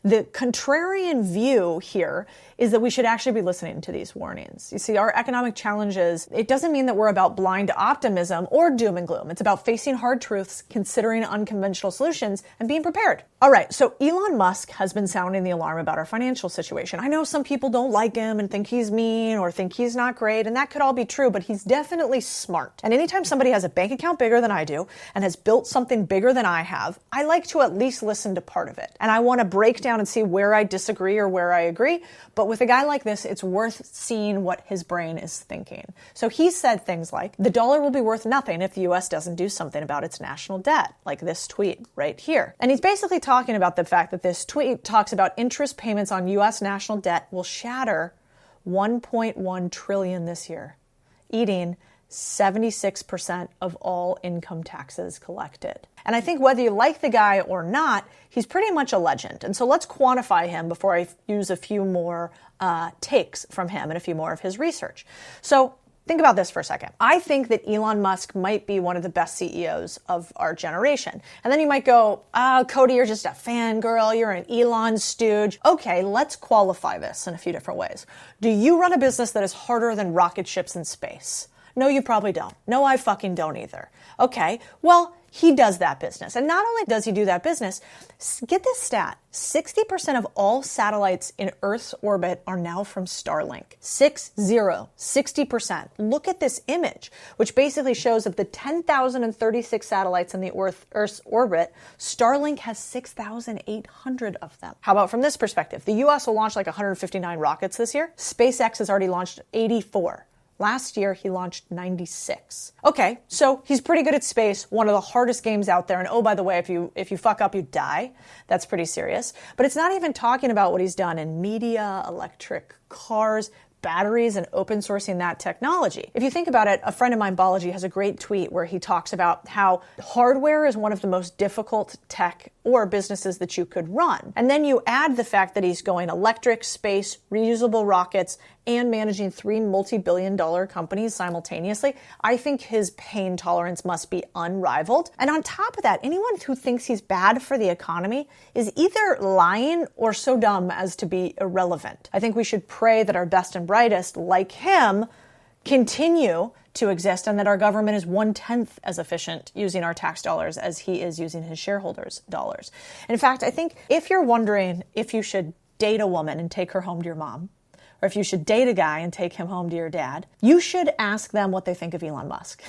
The contrarian view here is that we should actually be listening to these warnings. You see, our economic challenges, it doesn't mean that we're about blind optimism or doom and gloom. It's about facing hard truths, considering unconventional solutions, and being prepared. All right, so Elon Musk has been sounding the alarm about our financial situation. I know some people don't like him and think he's mean or think he's not great, and that could all be true, but he's definitely smart. And anytime somebody has a bank account bigger than I do and has built something bigger than I have, I like to at least listen to part of it. And I want to break down and see where I disagree or where I agree. But with a guy like this, it's worth seeing what his brain is thinking. So he said things like, the dollar will be worth nothing if the US doesn't do something about its national debt, like this tweet right here. And he's basically talking about the fact that this tweet talks about interest payments on US national debt will shatter 1.1 trillion this year, eating 76% of all income taxes collected. And I think whether you like the guy or not, he's pretty much a legend. And so let's quantify him before I use a few more takes from him and a few more of his research. So think about this for a second. I think that Elon Musk might be one of the best CEOs of our generation. And then you might go, oh, Cody, you're just a fangirl. You're an Elon stooge. Okay, let's qualify this in a few different ways. Do you run a business that is harder than rocket ships in space? No, you probably don't. No, I fucking don't either. Okay, well, he does that business. And not only does he do that business, get this stat, 60% of all satellites in Earth's orbit are now from Starlink. 60%. Look at this image, which basically shows of the 10,036 satellites in the Earth's orbit, Starlink has 6,800 of them. How about from this perspective? The US will launch like 159 rockets this year. SpaceX has already launched 84. Last year, he launched 96. Okay, so he's pretty good at space, one of the hardest games out there. And oh, by the way, if you fuck up, you die. That's pretty serious. But it's not even talking about what he's done in media, electric cars, batteries, and open sourcing that technology. If you think about it, a friend of mine, Balaji, has a great tweet where he talks about how hardware is one of the most difficult tech or businesses that you could run. And then you add the fact that he's going electric, space, reusable rockets, and managing 3 multi-billion-dollar companies simultaneously. I think his pain tolerance must be unrivaled. And on top of that, anyone who thinks he's bad for the economy is either lying or so dumb as to be irrelevant. I think we should pray that our best and brightest, like him, continue to exist and that our government is 1/10 as efficient using our tax dollars as he is using his shareholders' dollars. In fact, I think if you're wondering if you should date a woman and take her home to your mom, or if you should date a guy and take him home to your dad, you should ask them what they think of Elon Musk.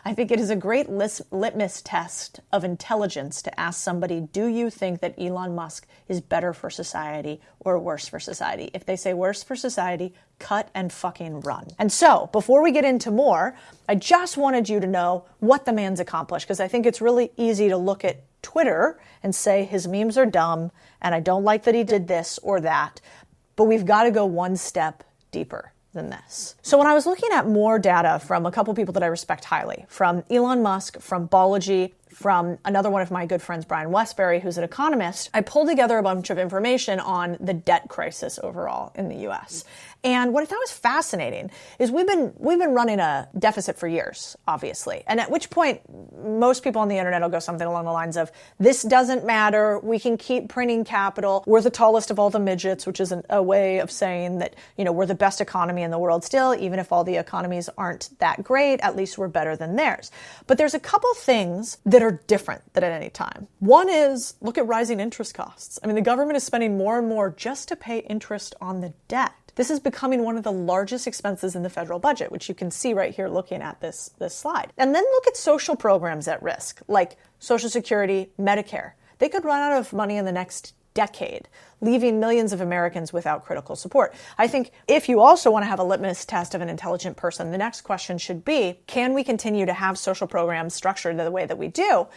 I think it is a great litmus test of intelligence to ask somebody, do you think that Elon Musk is better for society or worse for society? If they say worse for society, cut and fucking run. And so, before we get into more, I just wanted you to know what the man's accomplished, because I think it's really easy to look at Twitter and say his memes are dumb and I don't like that he did this or that. But we've got to go one step deeper than this. So when I was looking at more data from a couple people that I respect highly, from Elon Musk, from Balaji, from another one of my good friends, Brian Westbury, who's an economist, I pulled together a bunch of information on the debt crisis overall in the US. And what I thought was fascinating is we've been running a deficit for years, obviously. And at which point, most people on the internet will go something along the lines of, this doesn't matter, we can keep printing capital, we're the tallest of all the midgets, which is a way of saying that, we're the best economy in the world still, even if all the economies aren't that great, at least we're better than theirs. But there's a couple things that that are different than at any time. One is, look at rising interest costs. I mean, the government is spending more and more just to pay interest on the debt. This is becoming one of the largest expenses in the federal budget, which you can see right here looking at this slide. And then look at social programs at risk, like Social Security, Medicare. They could run out of money in the next decade, leaving millions of Americans without critical support. I think if you also want to have a litmus test of an intelligent person, the next question should be, can we continue to have social programs structured the way that we do?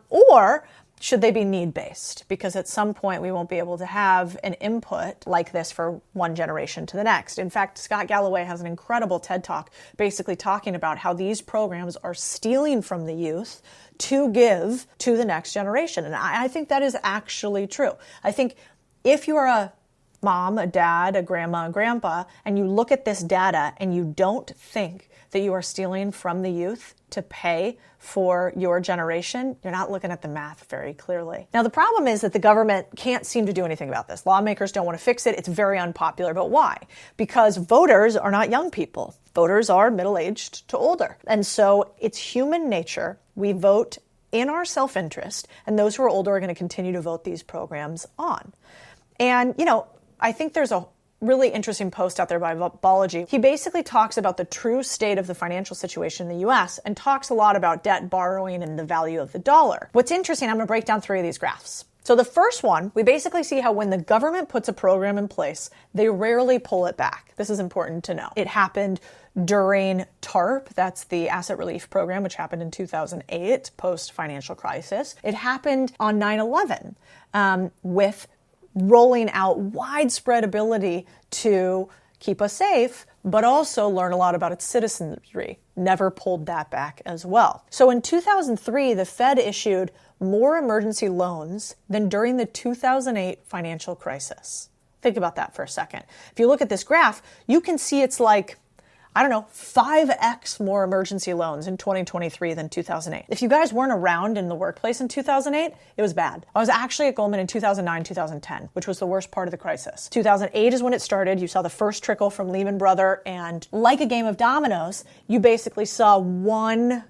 Or should they be need-based? Because at some point we won't be able to have an input like this for one generation to the next. In fact, Scott Galloway has an incredible TED Talk basically talking about how these programs are stealing from the youth to give to the next generation. And I think that is actually true. I think if you're a mom, a dad, a grandma, a grandpa, and you look at this data and you don't think that you are stealing from the youth to pay for your generation, you're not looking at the math very clearly. Now, the problem is that the government can't seem to do anything about this. Lawmakers don't want to fix it. It's very unpopular. But why? Because voters are not young people. Voters are middle-aged to older. And so it's human nature. We vote in our self-interest, and those who are older are going to continue to vote these programs on. And, I think there's a really interesting post out there by Balaji. He basically talks about the true state of the financial situation in the US and talks a lot about debt, borrowing, and the value of the dollar. What's interesting, I'm going to break down 3 of these graphs. So the first one, we basically see how when the government puts a program in place, they rarely pull it back. This is important to know. It happened during TARP, that's the Asset Relief Program, which happened in 2008, post-financial crisis. It happened on 9/11 with rolling out widespread ability to keep us safe, but also learn a lot about its citizenry. Never pulled that back as well. So in 2003, the Fed issued more emergency loans than during the 2008 financial crisis. Think about that for a second. If you look at this graph, you can see it's like, 5x more emergency loans in 2023 than 2008. If you guys weren't around in the workplace in 2008, it was bad. I was actually at Goldman in 2009, 2010, which was the worst part of the crisis. 2008 is when it started. You saw the first trickle from Lehman Brothers, and like a game of dominoes, you basically saw one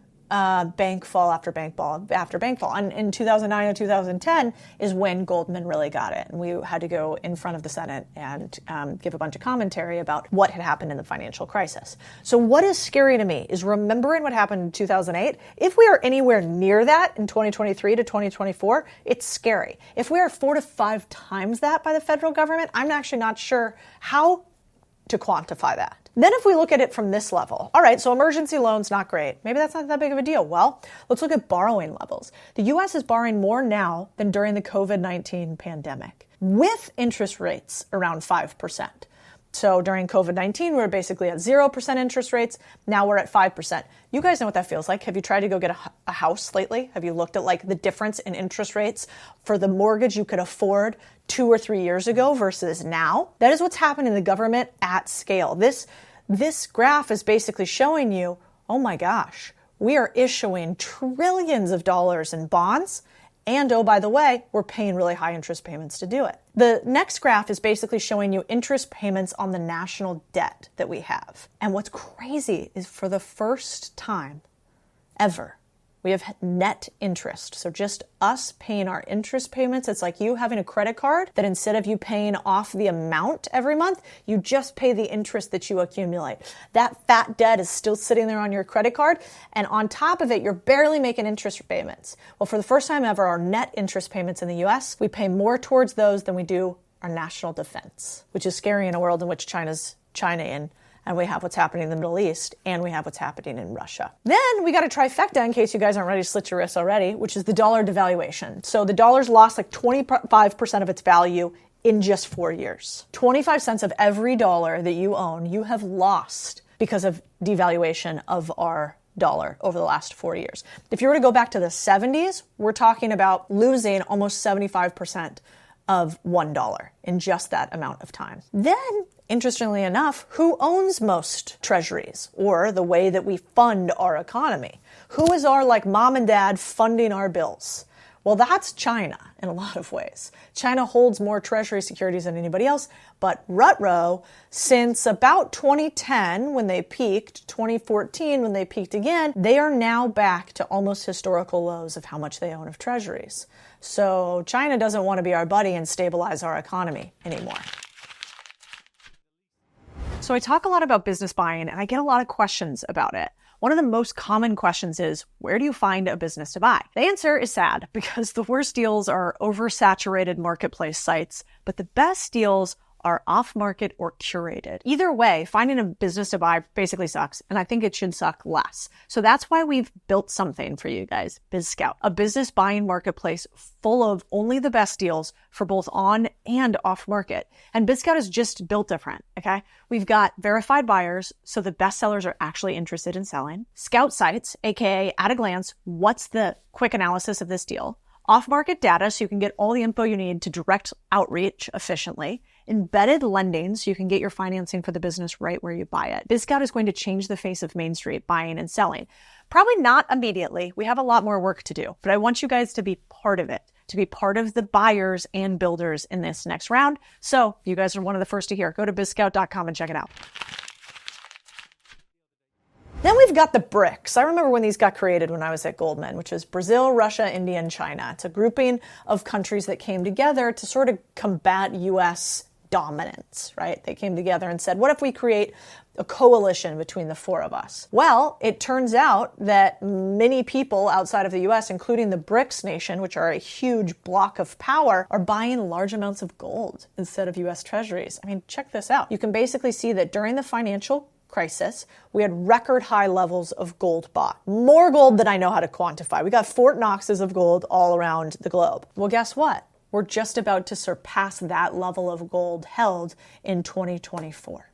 bank fall after bank fall after bank fall. And in 2009 and 2010 is when Goldman really got it. And we had to go in front of the Senate and give a bunch of commentary about what had happened in the financial crisis. So what is scary to me is remembering what happened in 2008. If we are anywhere near that in 2023 to 2024, it's scary. If we are 4 to 5 times that by the federal government, I'm actually not sure how to quantify that. Then if we look at it from this level, all right, so emergency loans, not great. Maybe that's not that big of a deal. Well, let's look at borrowing levels. The U.S. is borrowing more now than during the COVID-19 pandemic, with interest rates around 5%. So during COVID-19, we were basically at 0% interest rates. Now we're at 5%. You guys know what that feels like. Have you tried to go get a house lately? Have you looked at the difference in interest rates for the mortgage you could afford 2 or 3 years ago versus now? That is what's happened in the government at scale. This graph is basically showing you, oh my gosh, we are issuing trillions of dollars in bonds. And oh, by the way, we're paying really high interest payments to do it. The next graph is basically showing you interest payments on the national debt that we have. And what's crazy is for the first time ever, we have net interest. So just us paying our interest payments. It's like you having a credit card that instead of you paying off the amount every month, you just pay the interest that you accumulate. That fat debt is still sitting there on your credit card. And on top of it, you're barely making interest payments. Well, for the first time ever, our net interest payments in the US, we pay more towards those than we do our national defense, which is scary in a world in which China's China and we have what's happening in the Middle East, and we have what's happening in Russia. Then we got a trifecta, in case you guys aren't ready to slit your wrists already, which is the dollar devaluation. So the dollar's lost 25% of its value in just 4 years. 25 cents of every dollar that you own, you have lost because of devaluation of our dollar over the last 4 years. If you were to go back to the 70s, we're talking about losing almost 75% of $1 in just that amount of time. Then, interestingly enough, who owns most treasuries, or the way that we fund our economy? Who is our mom and dad funding our bills? Well, that's China in a lot of ways. China holds more treasury securities than anybody else, but Rutro, since about 2010 when they peaked, 2014 when they peaked again, they are now back to almost historical lows of how much they own of treasuries. So China doesn't want to be our buddy and stabilize our economy anymore. So I talk a lot about business buying and I get a lot of questions about it. One of the most common questions is, where do you find a business to buy? The answer is sad because the worst deals are oversaturated marketplace sites, but the best deals are off-market or curated. Either way, finding a business to buy basically sucks, and I think it should suck less. So that's why we've built something for you guys, BizScout, a business buying marketplace full of only the best deals for both on and off-market. And BizScout is just built different, okay? We've got verified buyers, so the best sellers are actually interested in selling. Scout sites, aka at a glance, what's the quick analysis of this deal? Off-market data, so you can get all the info you need to direct outreach efficiently. Embedded lending, so you can get your financing for the business right where you buy it. BizScout is going to change the face of Main Street buying and selling. Probably not immediately. We have a lot more work to do, but I want you guys to be part of it, to be part of the buyers and builders in this next round. So you guys are one of the first to hear. Go to bizscout.com and check it out. Then we've got the BRICS. I remember when these got created when I was at Goldman, which is Brazil, Russia, India, and China. It's a grouping of countries that came together to sort of combat U.S. dominance, right? They came together and said, what if we create a coalition between the four of us? Well, it turns out that many people outside of the U.S., including the BRICS nation, which are a huge block of power, are buying large amounts of gold instead of U.S. treasuries. I mean, check this out. You can basically see that during the financial crisis, we had record high levels of gold bought. More gold than I know how to quantify. We got Fort Knoxes of gold all around the globe. Well, guess what? We're just about to surpass that level of gold held in 2024.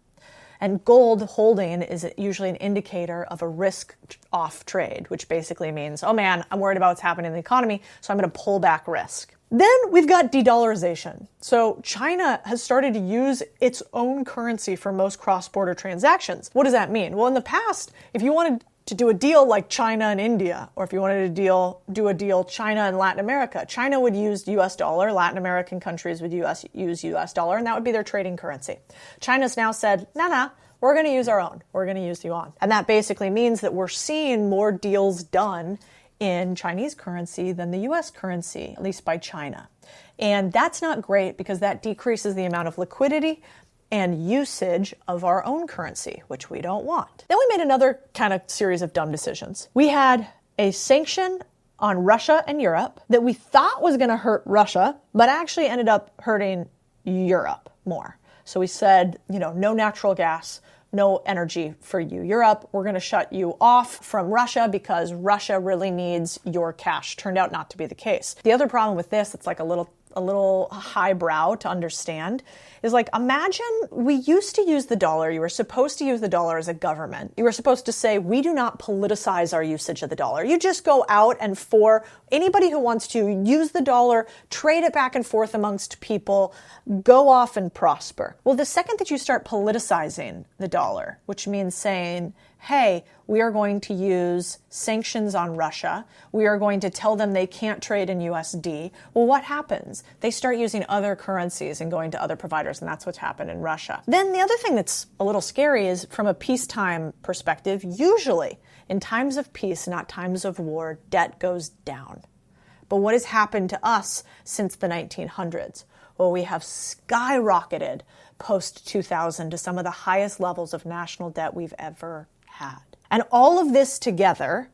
And gold holding is usually an indicator of a risk-off trade, which basically means, oh man, I'm worried about what's happening in the economy, so I'm going to pull back risk. Then we've got de-dollarization. So China has started to use its own currency for most cross-border transactions. What does that mean? Well, in the past, if you wanted to do a deal like China and India, or if you wanted to do a deal China and Latin America, China would use US dollar, Latin American countries would use US dollar, and that would be their trading currency. China's now said, nah, we're going to use our own. We're going to use the yuan. And that basically means that we're seeing more deals done in Chinese currency than the US currency, at least by China. And that's not great because that decreases the amount of liquidity and usage of our own currency, which we don't want. Then we made another kind of series of dumb decisions. We had a sanction on Russia and Europe that we thought was going to hurt Russia, but actually ended up hurting Europe more. So we said, no natural gas, no energy for you, Europe. We're going to shut you off from Russia because Russia really needs your cash. Turned out not to be the case. The other problem with this, it's like a little highbrow to understand, is like, imagine we used to use the dollar. You were supposed to use the dollar as a government. You were supposed to say, we do not politicize our usage of the dollar. You just go out and for anybody who wants to use the dollar, trade it back and forth amongst people, go off and prosper. Well, the second that you start politicizing the dollar, which means saying, hey, we are going to use sanctions on Russia. We are going to tell them they can't trade in USD. Well, what happens? They start using other currencies and going to other providers, and that's what's happened in Russia. Then the other thing that's a little scary is from a peacetime perspective, usually in times of peace, not times of war, debt goes down. But what has happened to us since the 1900s? Well, we have skyrocketed post-2000 to some of the highest levels of national debt we've ever had. And all of this together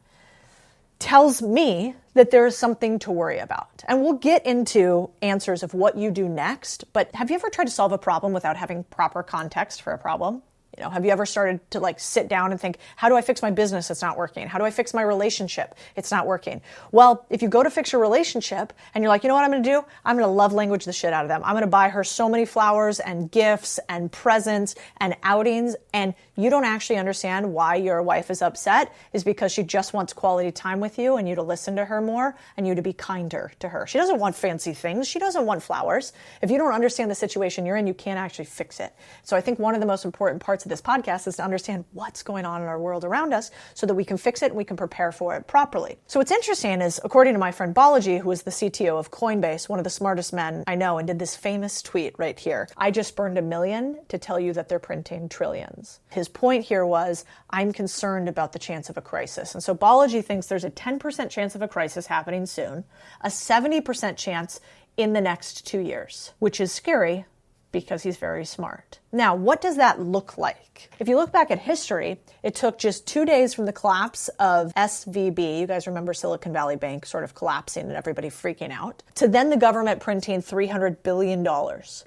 tells me that there is something to worry about. And we'll get into answers of what you do next, but have you ever tried to solve a problem without having proper context for a problem? Have you ever started to sit down and think, how do I fix my business? It's not working. How do I fix my relationship? It's not working. Well, if you go to fix your relationship and you're like, you know what I'm going to do? I'm going to love language the shit out of them. I'm going to buy her so many flowers and gifts and presents and outings. And you don't actually understand why your wife is upset is because she just wants quality time with you and you to listen to her more and you to be kinder to her. She doesn't want fancy things. She doesn't want flowers. If you don't understand the situation you're in, you can't actually fix it. So I think one of the most important parts of this podcast is to understand what's going on in our world around us so that we can fix it and we can prepare for it properly. So what's interesting is, according to my friend Balaji, who is the CTO of Coinbase, one of the smartest men I know, and did this famous tweet right here, I just burned 1 million to tell you that they're printing trillions. His point here was, I'm concerned about the chance of a crisis. And so Balaji thinks there's a 10% chance of a crisis happening soon, a 70% chance in the next 2 years, which is scary because he's very smart. Now, what does that look like? If you look back at history, it took just 2 days from the collapse of SVB, you guys remember Silicon Valley Bank sort of collapsing and everybody freaking out, to then the government printing $300 billion.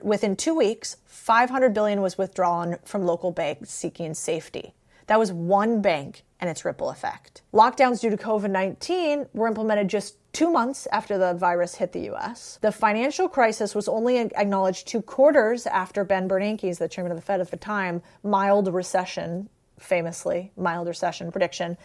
Within 2 weeks, $500 billion was withdrawn from local banks seeking safety. That was one bank and its ripple effect. Lockdowns due to COVID-19 were implemented just 2 months after the virus hit the US. The financial crisis was only acknowledged 2 quarters after Ben Bernanke, the chairman of the Fed at the time, mild recession, famously, mild recession prediction.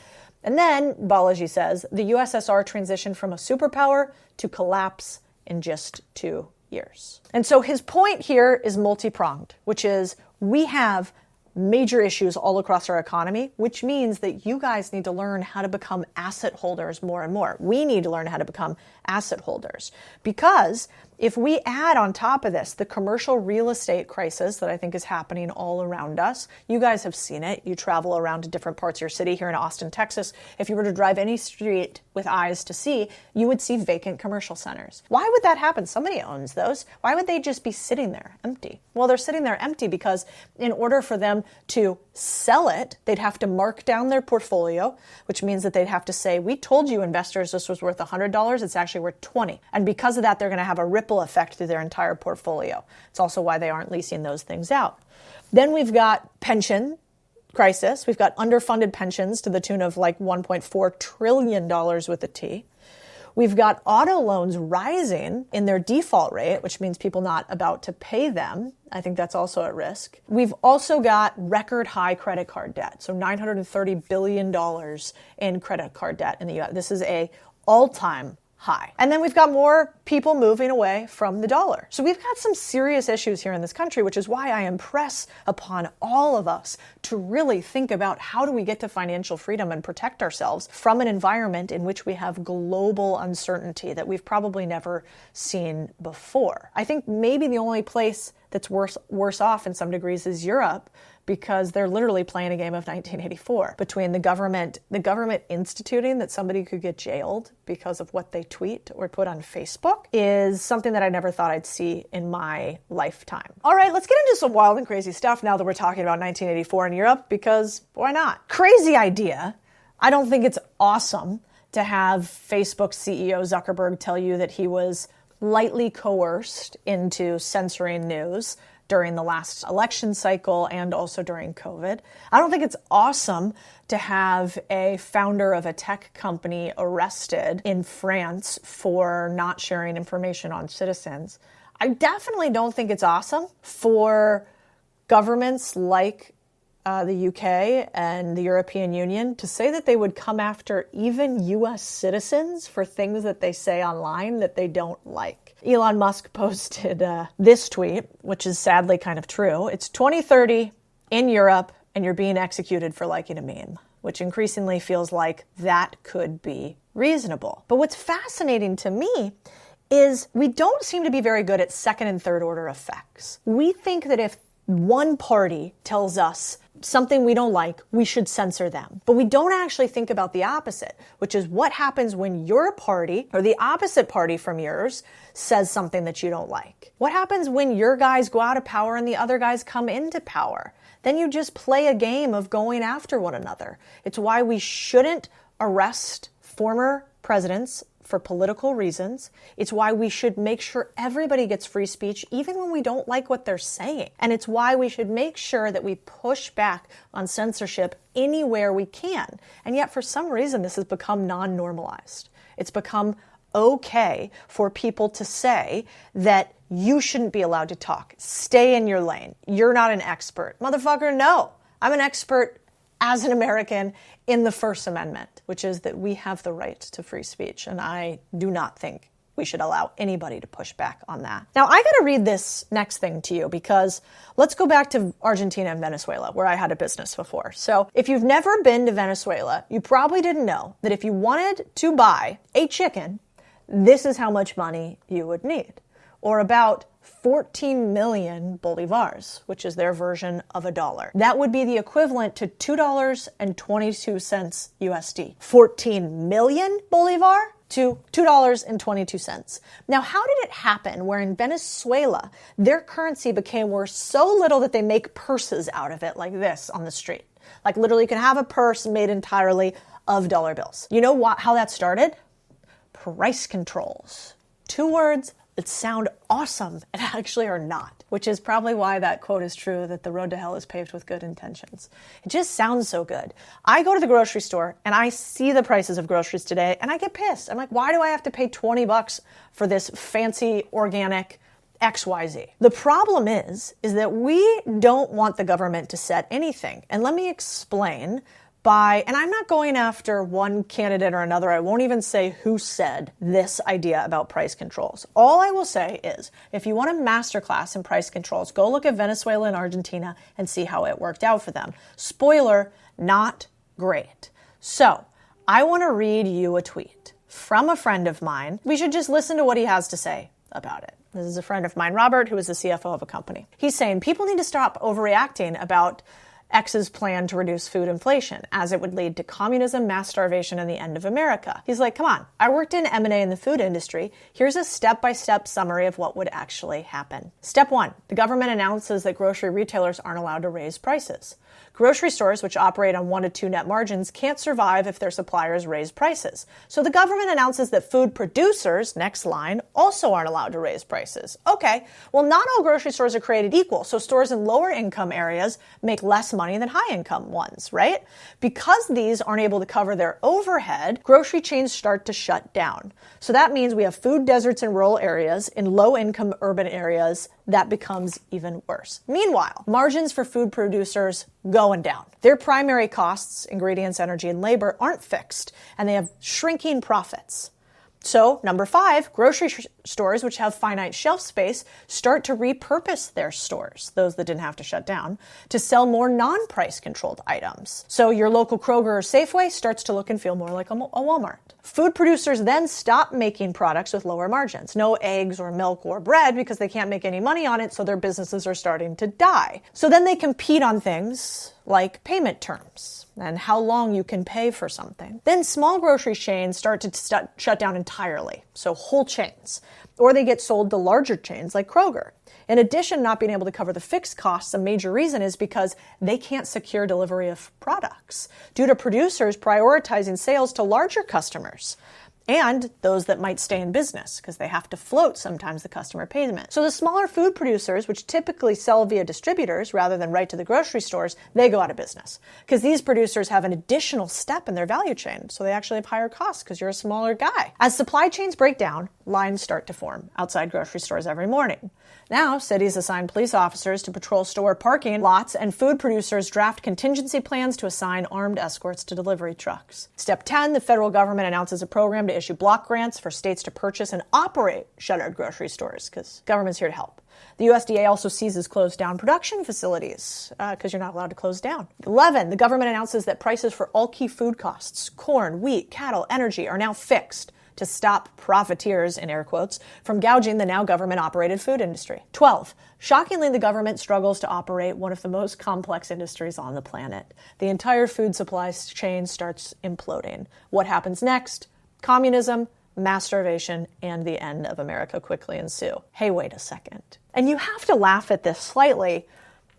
And then, Balaji says, the USSR transitioned from a superpower to collapse in just 2 years. And so his point here is multi-pronged, which is we have major issues all across our economy, which means that you guys need to learn how to become asset holders more and more. We need to learn how to become asset holders, because if we add on top of this the commercial real estate crisis that I think is happening all around us, you guys have seen it. You travel around to different parts of your city here in Austin, Texas. If you were to drive any street with eyes to see, you would see vacant commercial centers. Why would that happen? Somebody owns those. Why would they just be sitting there empty? Well, they're sitting there empty because in order for them to sell it, they'd have to mark down their portfolio, which means that they'd have to say, we told you investors this was worth $100, it's actually worth $20. And because of that, they're going to have a ripple effect through their entire portfolio. It's also why they aren't leasing those things out. Then we've got pension crisis. We've got underfunded pensions to the tune of like $1.4 trillion with a T. We've got auto loans rising in their default rate, which means people not about to pay them. I think that's also at risk. We've also got record high credit card debt. So $930 billion in credit card debt in the US. This is a all-time high. And then we've got more people moving away from the dollar. So we've got some serious issues here in this country, which is why I impress upon all of us to really think about how do we get to financial freedom and protect ourselves from an environment in which we have global uncertainty that we've probably never seen before. I think maybe the only place that's worse off in some degrees is Europe, because they're literally playing a game of 1984 between the government instituting that somebody could get jailed because of what they tweet or put on Facebook is something that I never thought I'd see in my lifetime. All right, let's get into some wild and crazy stuff now that we're talking about 1984 in Europe, because why not? Crazy idea. I don't think it's awesome to have Facebook CEO Zuckerberg tell you that he was lightly coerced into censoring news during the last election cycle and also during COVID. I don't think it's awesome to have a founder of a tech company arrested in France for not sharing information on citizens. I definitely don't think it's awesome for governments like the UK and the European Union to say that they would come after even US citizens for things that they say online that they don't like. Elon Musk posted this tweet, which is sadly kind of true. It's 2030 in Europe and you're being executed for liking a meme, which increasingly feels like that could be reasonable. But what's fascinating to me is we don't seem to be very good at second and third order effects. We think that if one party tells us something we don't like, we should censor them. But we don't actually think about the opposite, which is what happens when your party or the opposite party from yours says something that you don't like. What happens when your guys go out of power and the other guys come into power? Then you just play a game of going after one another. It's why we shouldn't arrest former presidents for political reasons. It's why we should make sure everybody gets free speech, even when we don't like what they're saying. And it's why we should make sure that we push back on censorship anywhere we can. And yet, for some reason, this has become non-normalized. It's become okay for people to say that you shouldn't be allowed to talk. Stay in your lane. You're not an expert. Motherfucker, no. I'm an expert as an American in the First Amendment, which is that we have the right to free speech. And I do not think we should allow anybody to push back on that. Now, I got to read this next thing to you because let's go back to Argentina and Venezuela, where I had a business before. So if you've never been to Venezuela, you probably didn't know that if you wanted to buy a chicken, this is how much money you would need, or about 14 million bolivars, which is their version of $1. That would be the equivalent to $2.22 USD. 14 million bolivar to $2.22. Now, how did it happen where in Venezuela, their currency became worth so little that they make purses out of it like this on the street? Like literally you can have a purse made entirely of dollar bills. You know how that started? Price controls. 2 words that sound awesome and actually are not, which is probably why that quote is true, that the road to hell is paved with good intentions. It just sounds so good. I go to the grocery store and I see the prices of groceries today and I get pissed. I'm like, why do I have to pay $20 for this fancy organic XYZ? The problem is that we don't want the government to set anything. And let me explain and I'm not going after one candidate or another. I won't even say who said this idea about price controls. All I will say is, if you want a masterclass in price controls, go look at Venezuela and Argentina and see how it worked out for them. Spoiler, not great. So, I want to read you a tweet from a friend of mine. We should just listen to what he has to say about it. This is a friend of mine, Robert, who is the CFO of a company. He's saying people need to stop overreacting about X's plan to reduce food inflation, as it would lead to communism, mass starvation, and the end of America. He's like, come on, I worked in M&A in the food industry. Here's a step-by-step summary of what would actually happen. Step 1, the government announces that grocery retailers aren't allowed to raise prices. Grocery stores, which operate on 1 to 2 net margins, can't survive if their suppliers raise prices. So the government announces that food producers, next line, also aren't allowed to raise prices. Okay, well, not all grocery stores are created equal, so stores in lower income areas make less money than high income ones, right? Because these aren't able to cover their overhead, grocery chains start to shut down. So that means we have food deserts in rural areas, in low income urban areas. That becomes even worse. Meanwhile, margins for food producers going down. Their primary costs, ingredients, energy, and labor, aren't fixed, and they have shrinking profits. So, number 5, grocery stores, which have finite shelf space, start to repurpose their stores, those that didn't have to shut down, to sell more non-price controlled items. So your local Kroger or Safeway starts to look and feel more like a Walmart. Food producers then stop making products with lower margins. No eggs or milk or bread because they can't make any money on it, so their businesses are starting to die. So then they compete on things like payment terms and how long you can pay for something. Then small grocery chains start to shut down entirely, so whole chains. Or they get sold to larger chains like Kroger. In addition, not being able to cover the fixed costs, a major reason is because they can't secure delivery of products due to producers prioritizing sales to larger customers and those that might stay in business because they have to float sometimes the customer payment. So the smaller food producers, which typically sell via distributors rather than right to the grocery stores, they go out of business because these producers have an additional step in their value chain. So they actually have higher costs because you're a smaller guy. As supply chains break down, lines start to form outside grocery stores every morning. Now, cities assign police officers to patrol store parking lots, and food producers draft contingency plans to assign armed escorts to delivery trucks. Step 10, the federal government announces a program to issue block grants for states to purchase and operate shuttered grocery stores, because government's here to help. The USDA also seizes closed down production facilities because you're not allowed to close down. 11, the government announces that prices for all key food costs, corn, wheat, cattle, energy, are now fixed to stop profiteers, in air quotes, from gouging the now government-operated food industry. 12, shockingly, the government struggles to operate one of the most complex industries on the planet. The entire food supply chain starts imploding. What happens next? Communism, mass starvation, and the end of America quickly ensue. Hey, wait a second. And you have to laugh at this slightly,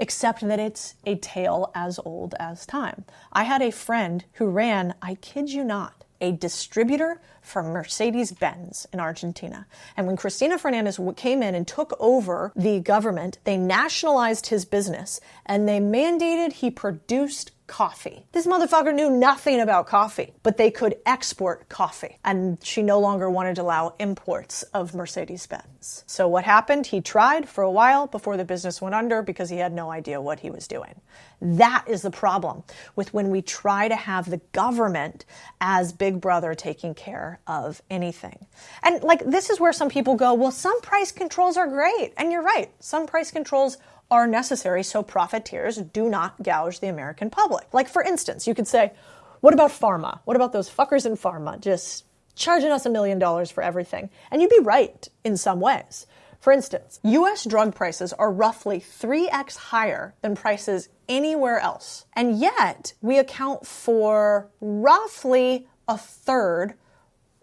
except that it's a tale as old as time. I had a friend who ran, I kid you not, a distributor for Mercedes-Benz in Argentina. And when Cristina Fernandez came in and took over the government, they nationalized his business and they mandated he produced coffee. This motherfucker knew nothing about coffee, but they could export coffee. And she no longer wanted to allow imports of Mercedes-Benz. So what happened? He tried for a while before the business went under because he had no idea what he was doing. That is the problem with when we try to have the government as big brother taking care of anything. And like, this is where some people go, well, some price controls are great. And you're right. Some price controls are necessary so profiteers do not gouge the American public. Like, for instance, you could say, what about pharma? What about those fuckers in pharma just charging us $1 million for everything? And you'd be right in some ways. For instance, US drug prices are roughly 3x higher than prices anywhere else. And yet we account for roughly a third,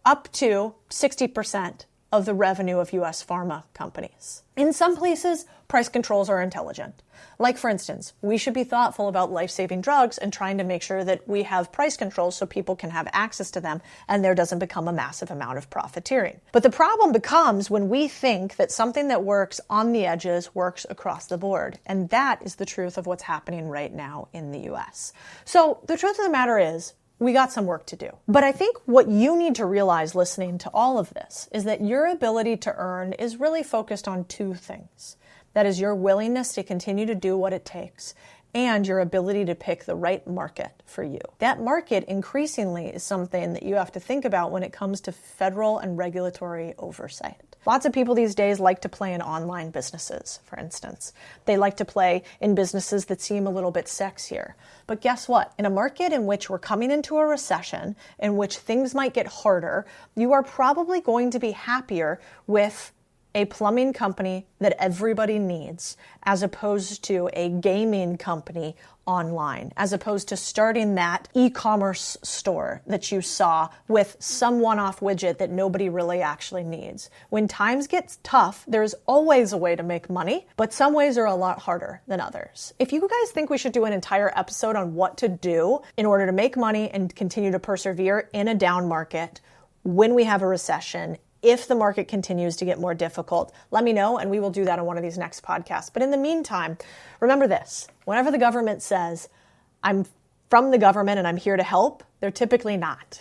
up to 60% of the revenue of US pharma companies. In some places, price controls are intelligent. Like, for instance, we should be thoughtful about life-saving drugs and trying to make sure that we have price controls so people can have access to them and there doesn't become a massive amount of profiteering. But the problem becomes when we think that something that works on the edges works across the board. And that is the truth of what's happening right now in the US. So the truth of the matter is, we got some work to do. But I think what you need to realize listening to all of this is that your ability to earn is really focused on two things. That is your willingness to continue to do what it takes and your ability to pick the right market for you. That market increasingly is something that you have to think about when it comes to federal and regulatory oversight. Lots of people these days like to play in online businesses, for instance. They like to play in businesses that seem a little bit sexier. But guess what? In a market in which we're coming into a recession, in which things might get harder, you are probably going to be happier with a plumbing company that everybody needs, as opposed to a gaming company online, as opposed to starting that e-commerce store that you saw with some one-off widget that nobody really actually needs. When times get tough, there's always a way to make money, but some ways are a lot harder than others. If you guys think we should do an entire episode on what to do in order to make money and continue to persevere in a down market when we have a recession, if the market continues to get more difficult, let me know and we will do that on one of these next podcasts. But in the meantime, remember this. Whenever the government says, I'm from the government and I'm here to help, they're typically not.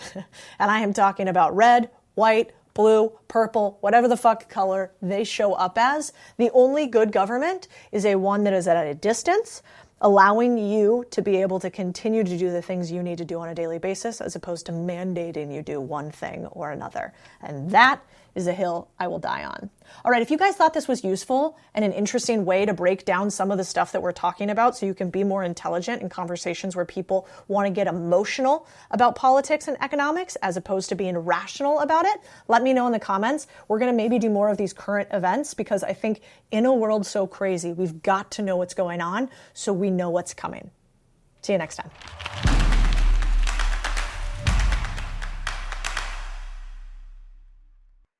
And I am talking about red, white, blue, purple, whatever the fuck color they show up as. The only good government is a one that is at a distance, allowing you to be able to continue to do the things you need to do on a daily basis, as opposed to mandating you do one thing or another. And that is a hill I will die on. All right, if you guys thought this was useful and an interesting way to break down some of the stuff that we're talking about so you can be more intelligent in conversations where people want to get emotional about politics and economics as opposed to being rational about it, let me know in the comments. We're going to maybe do more of these current events because I think in a world so crazy, we've got to know what's going on so we know what's coming. See you next time.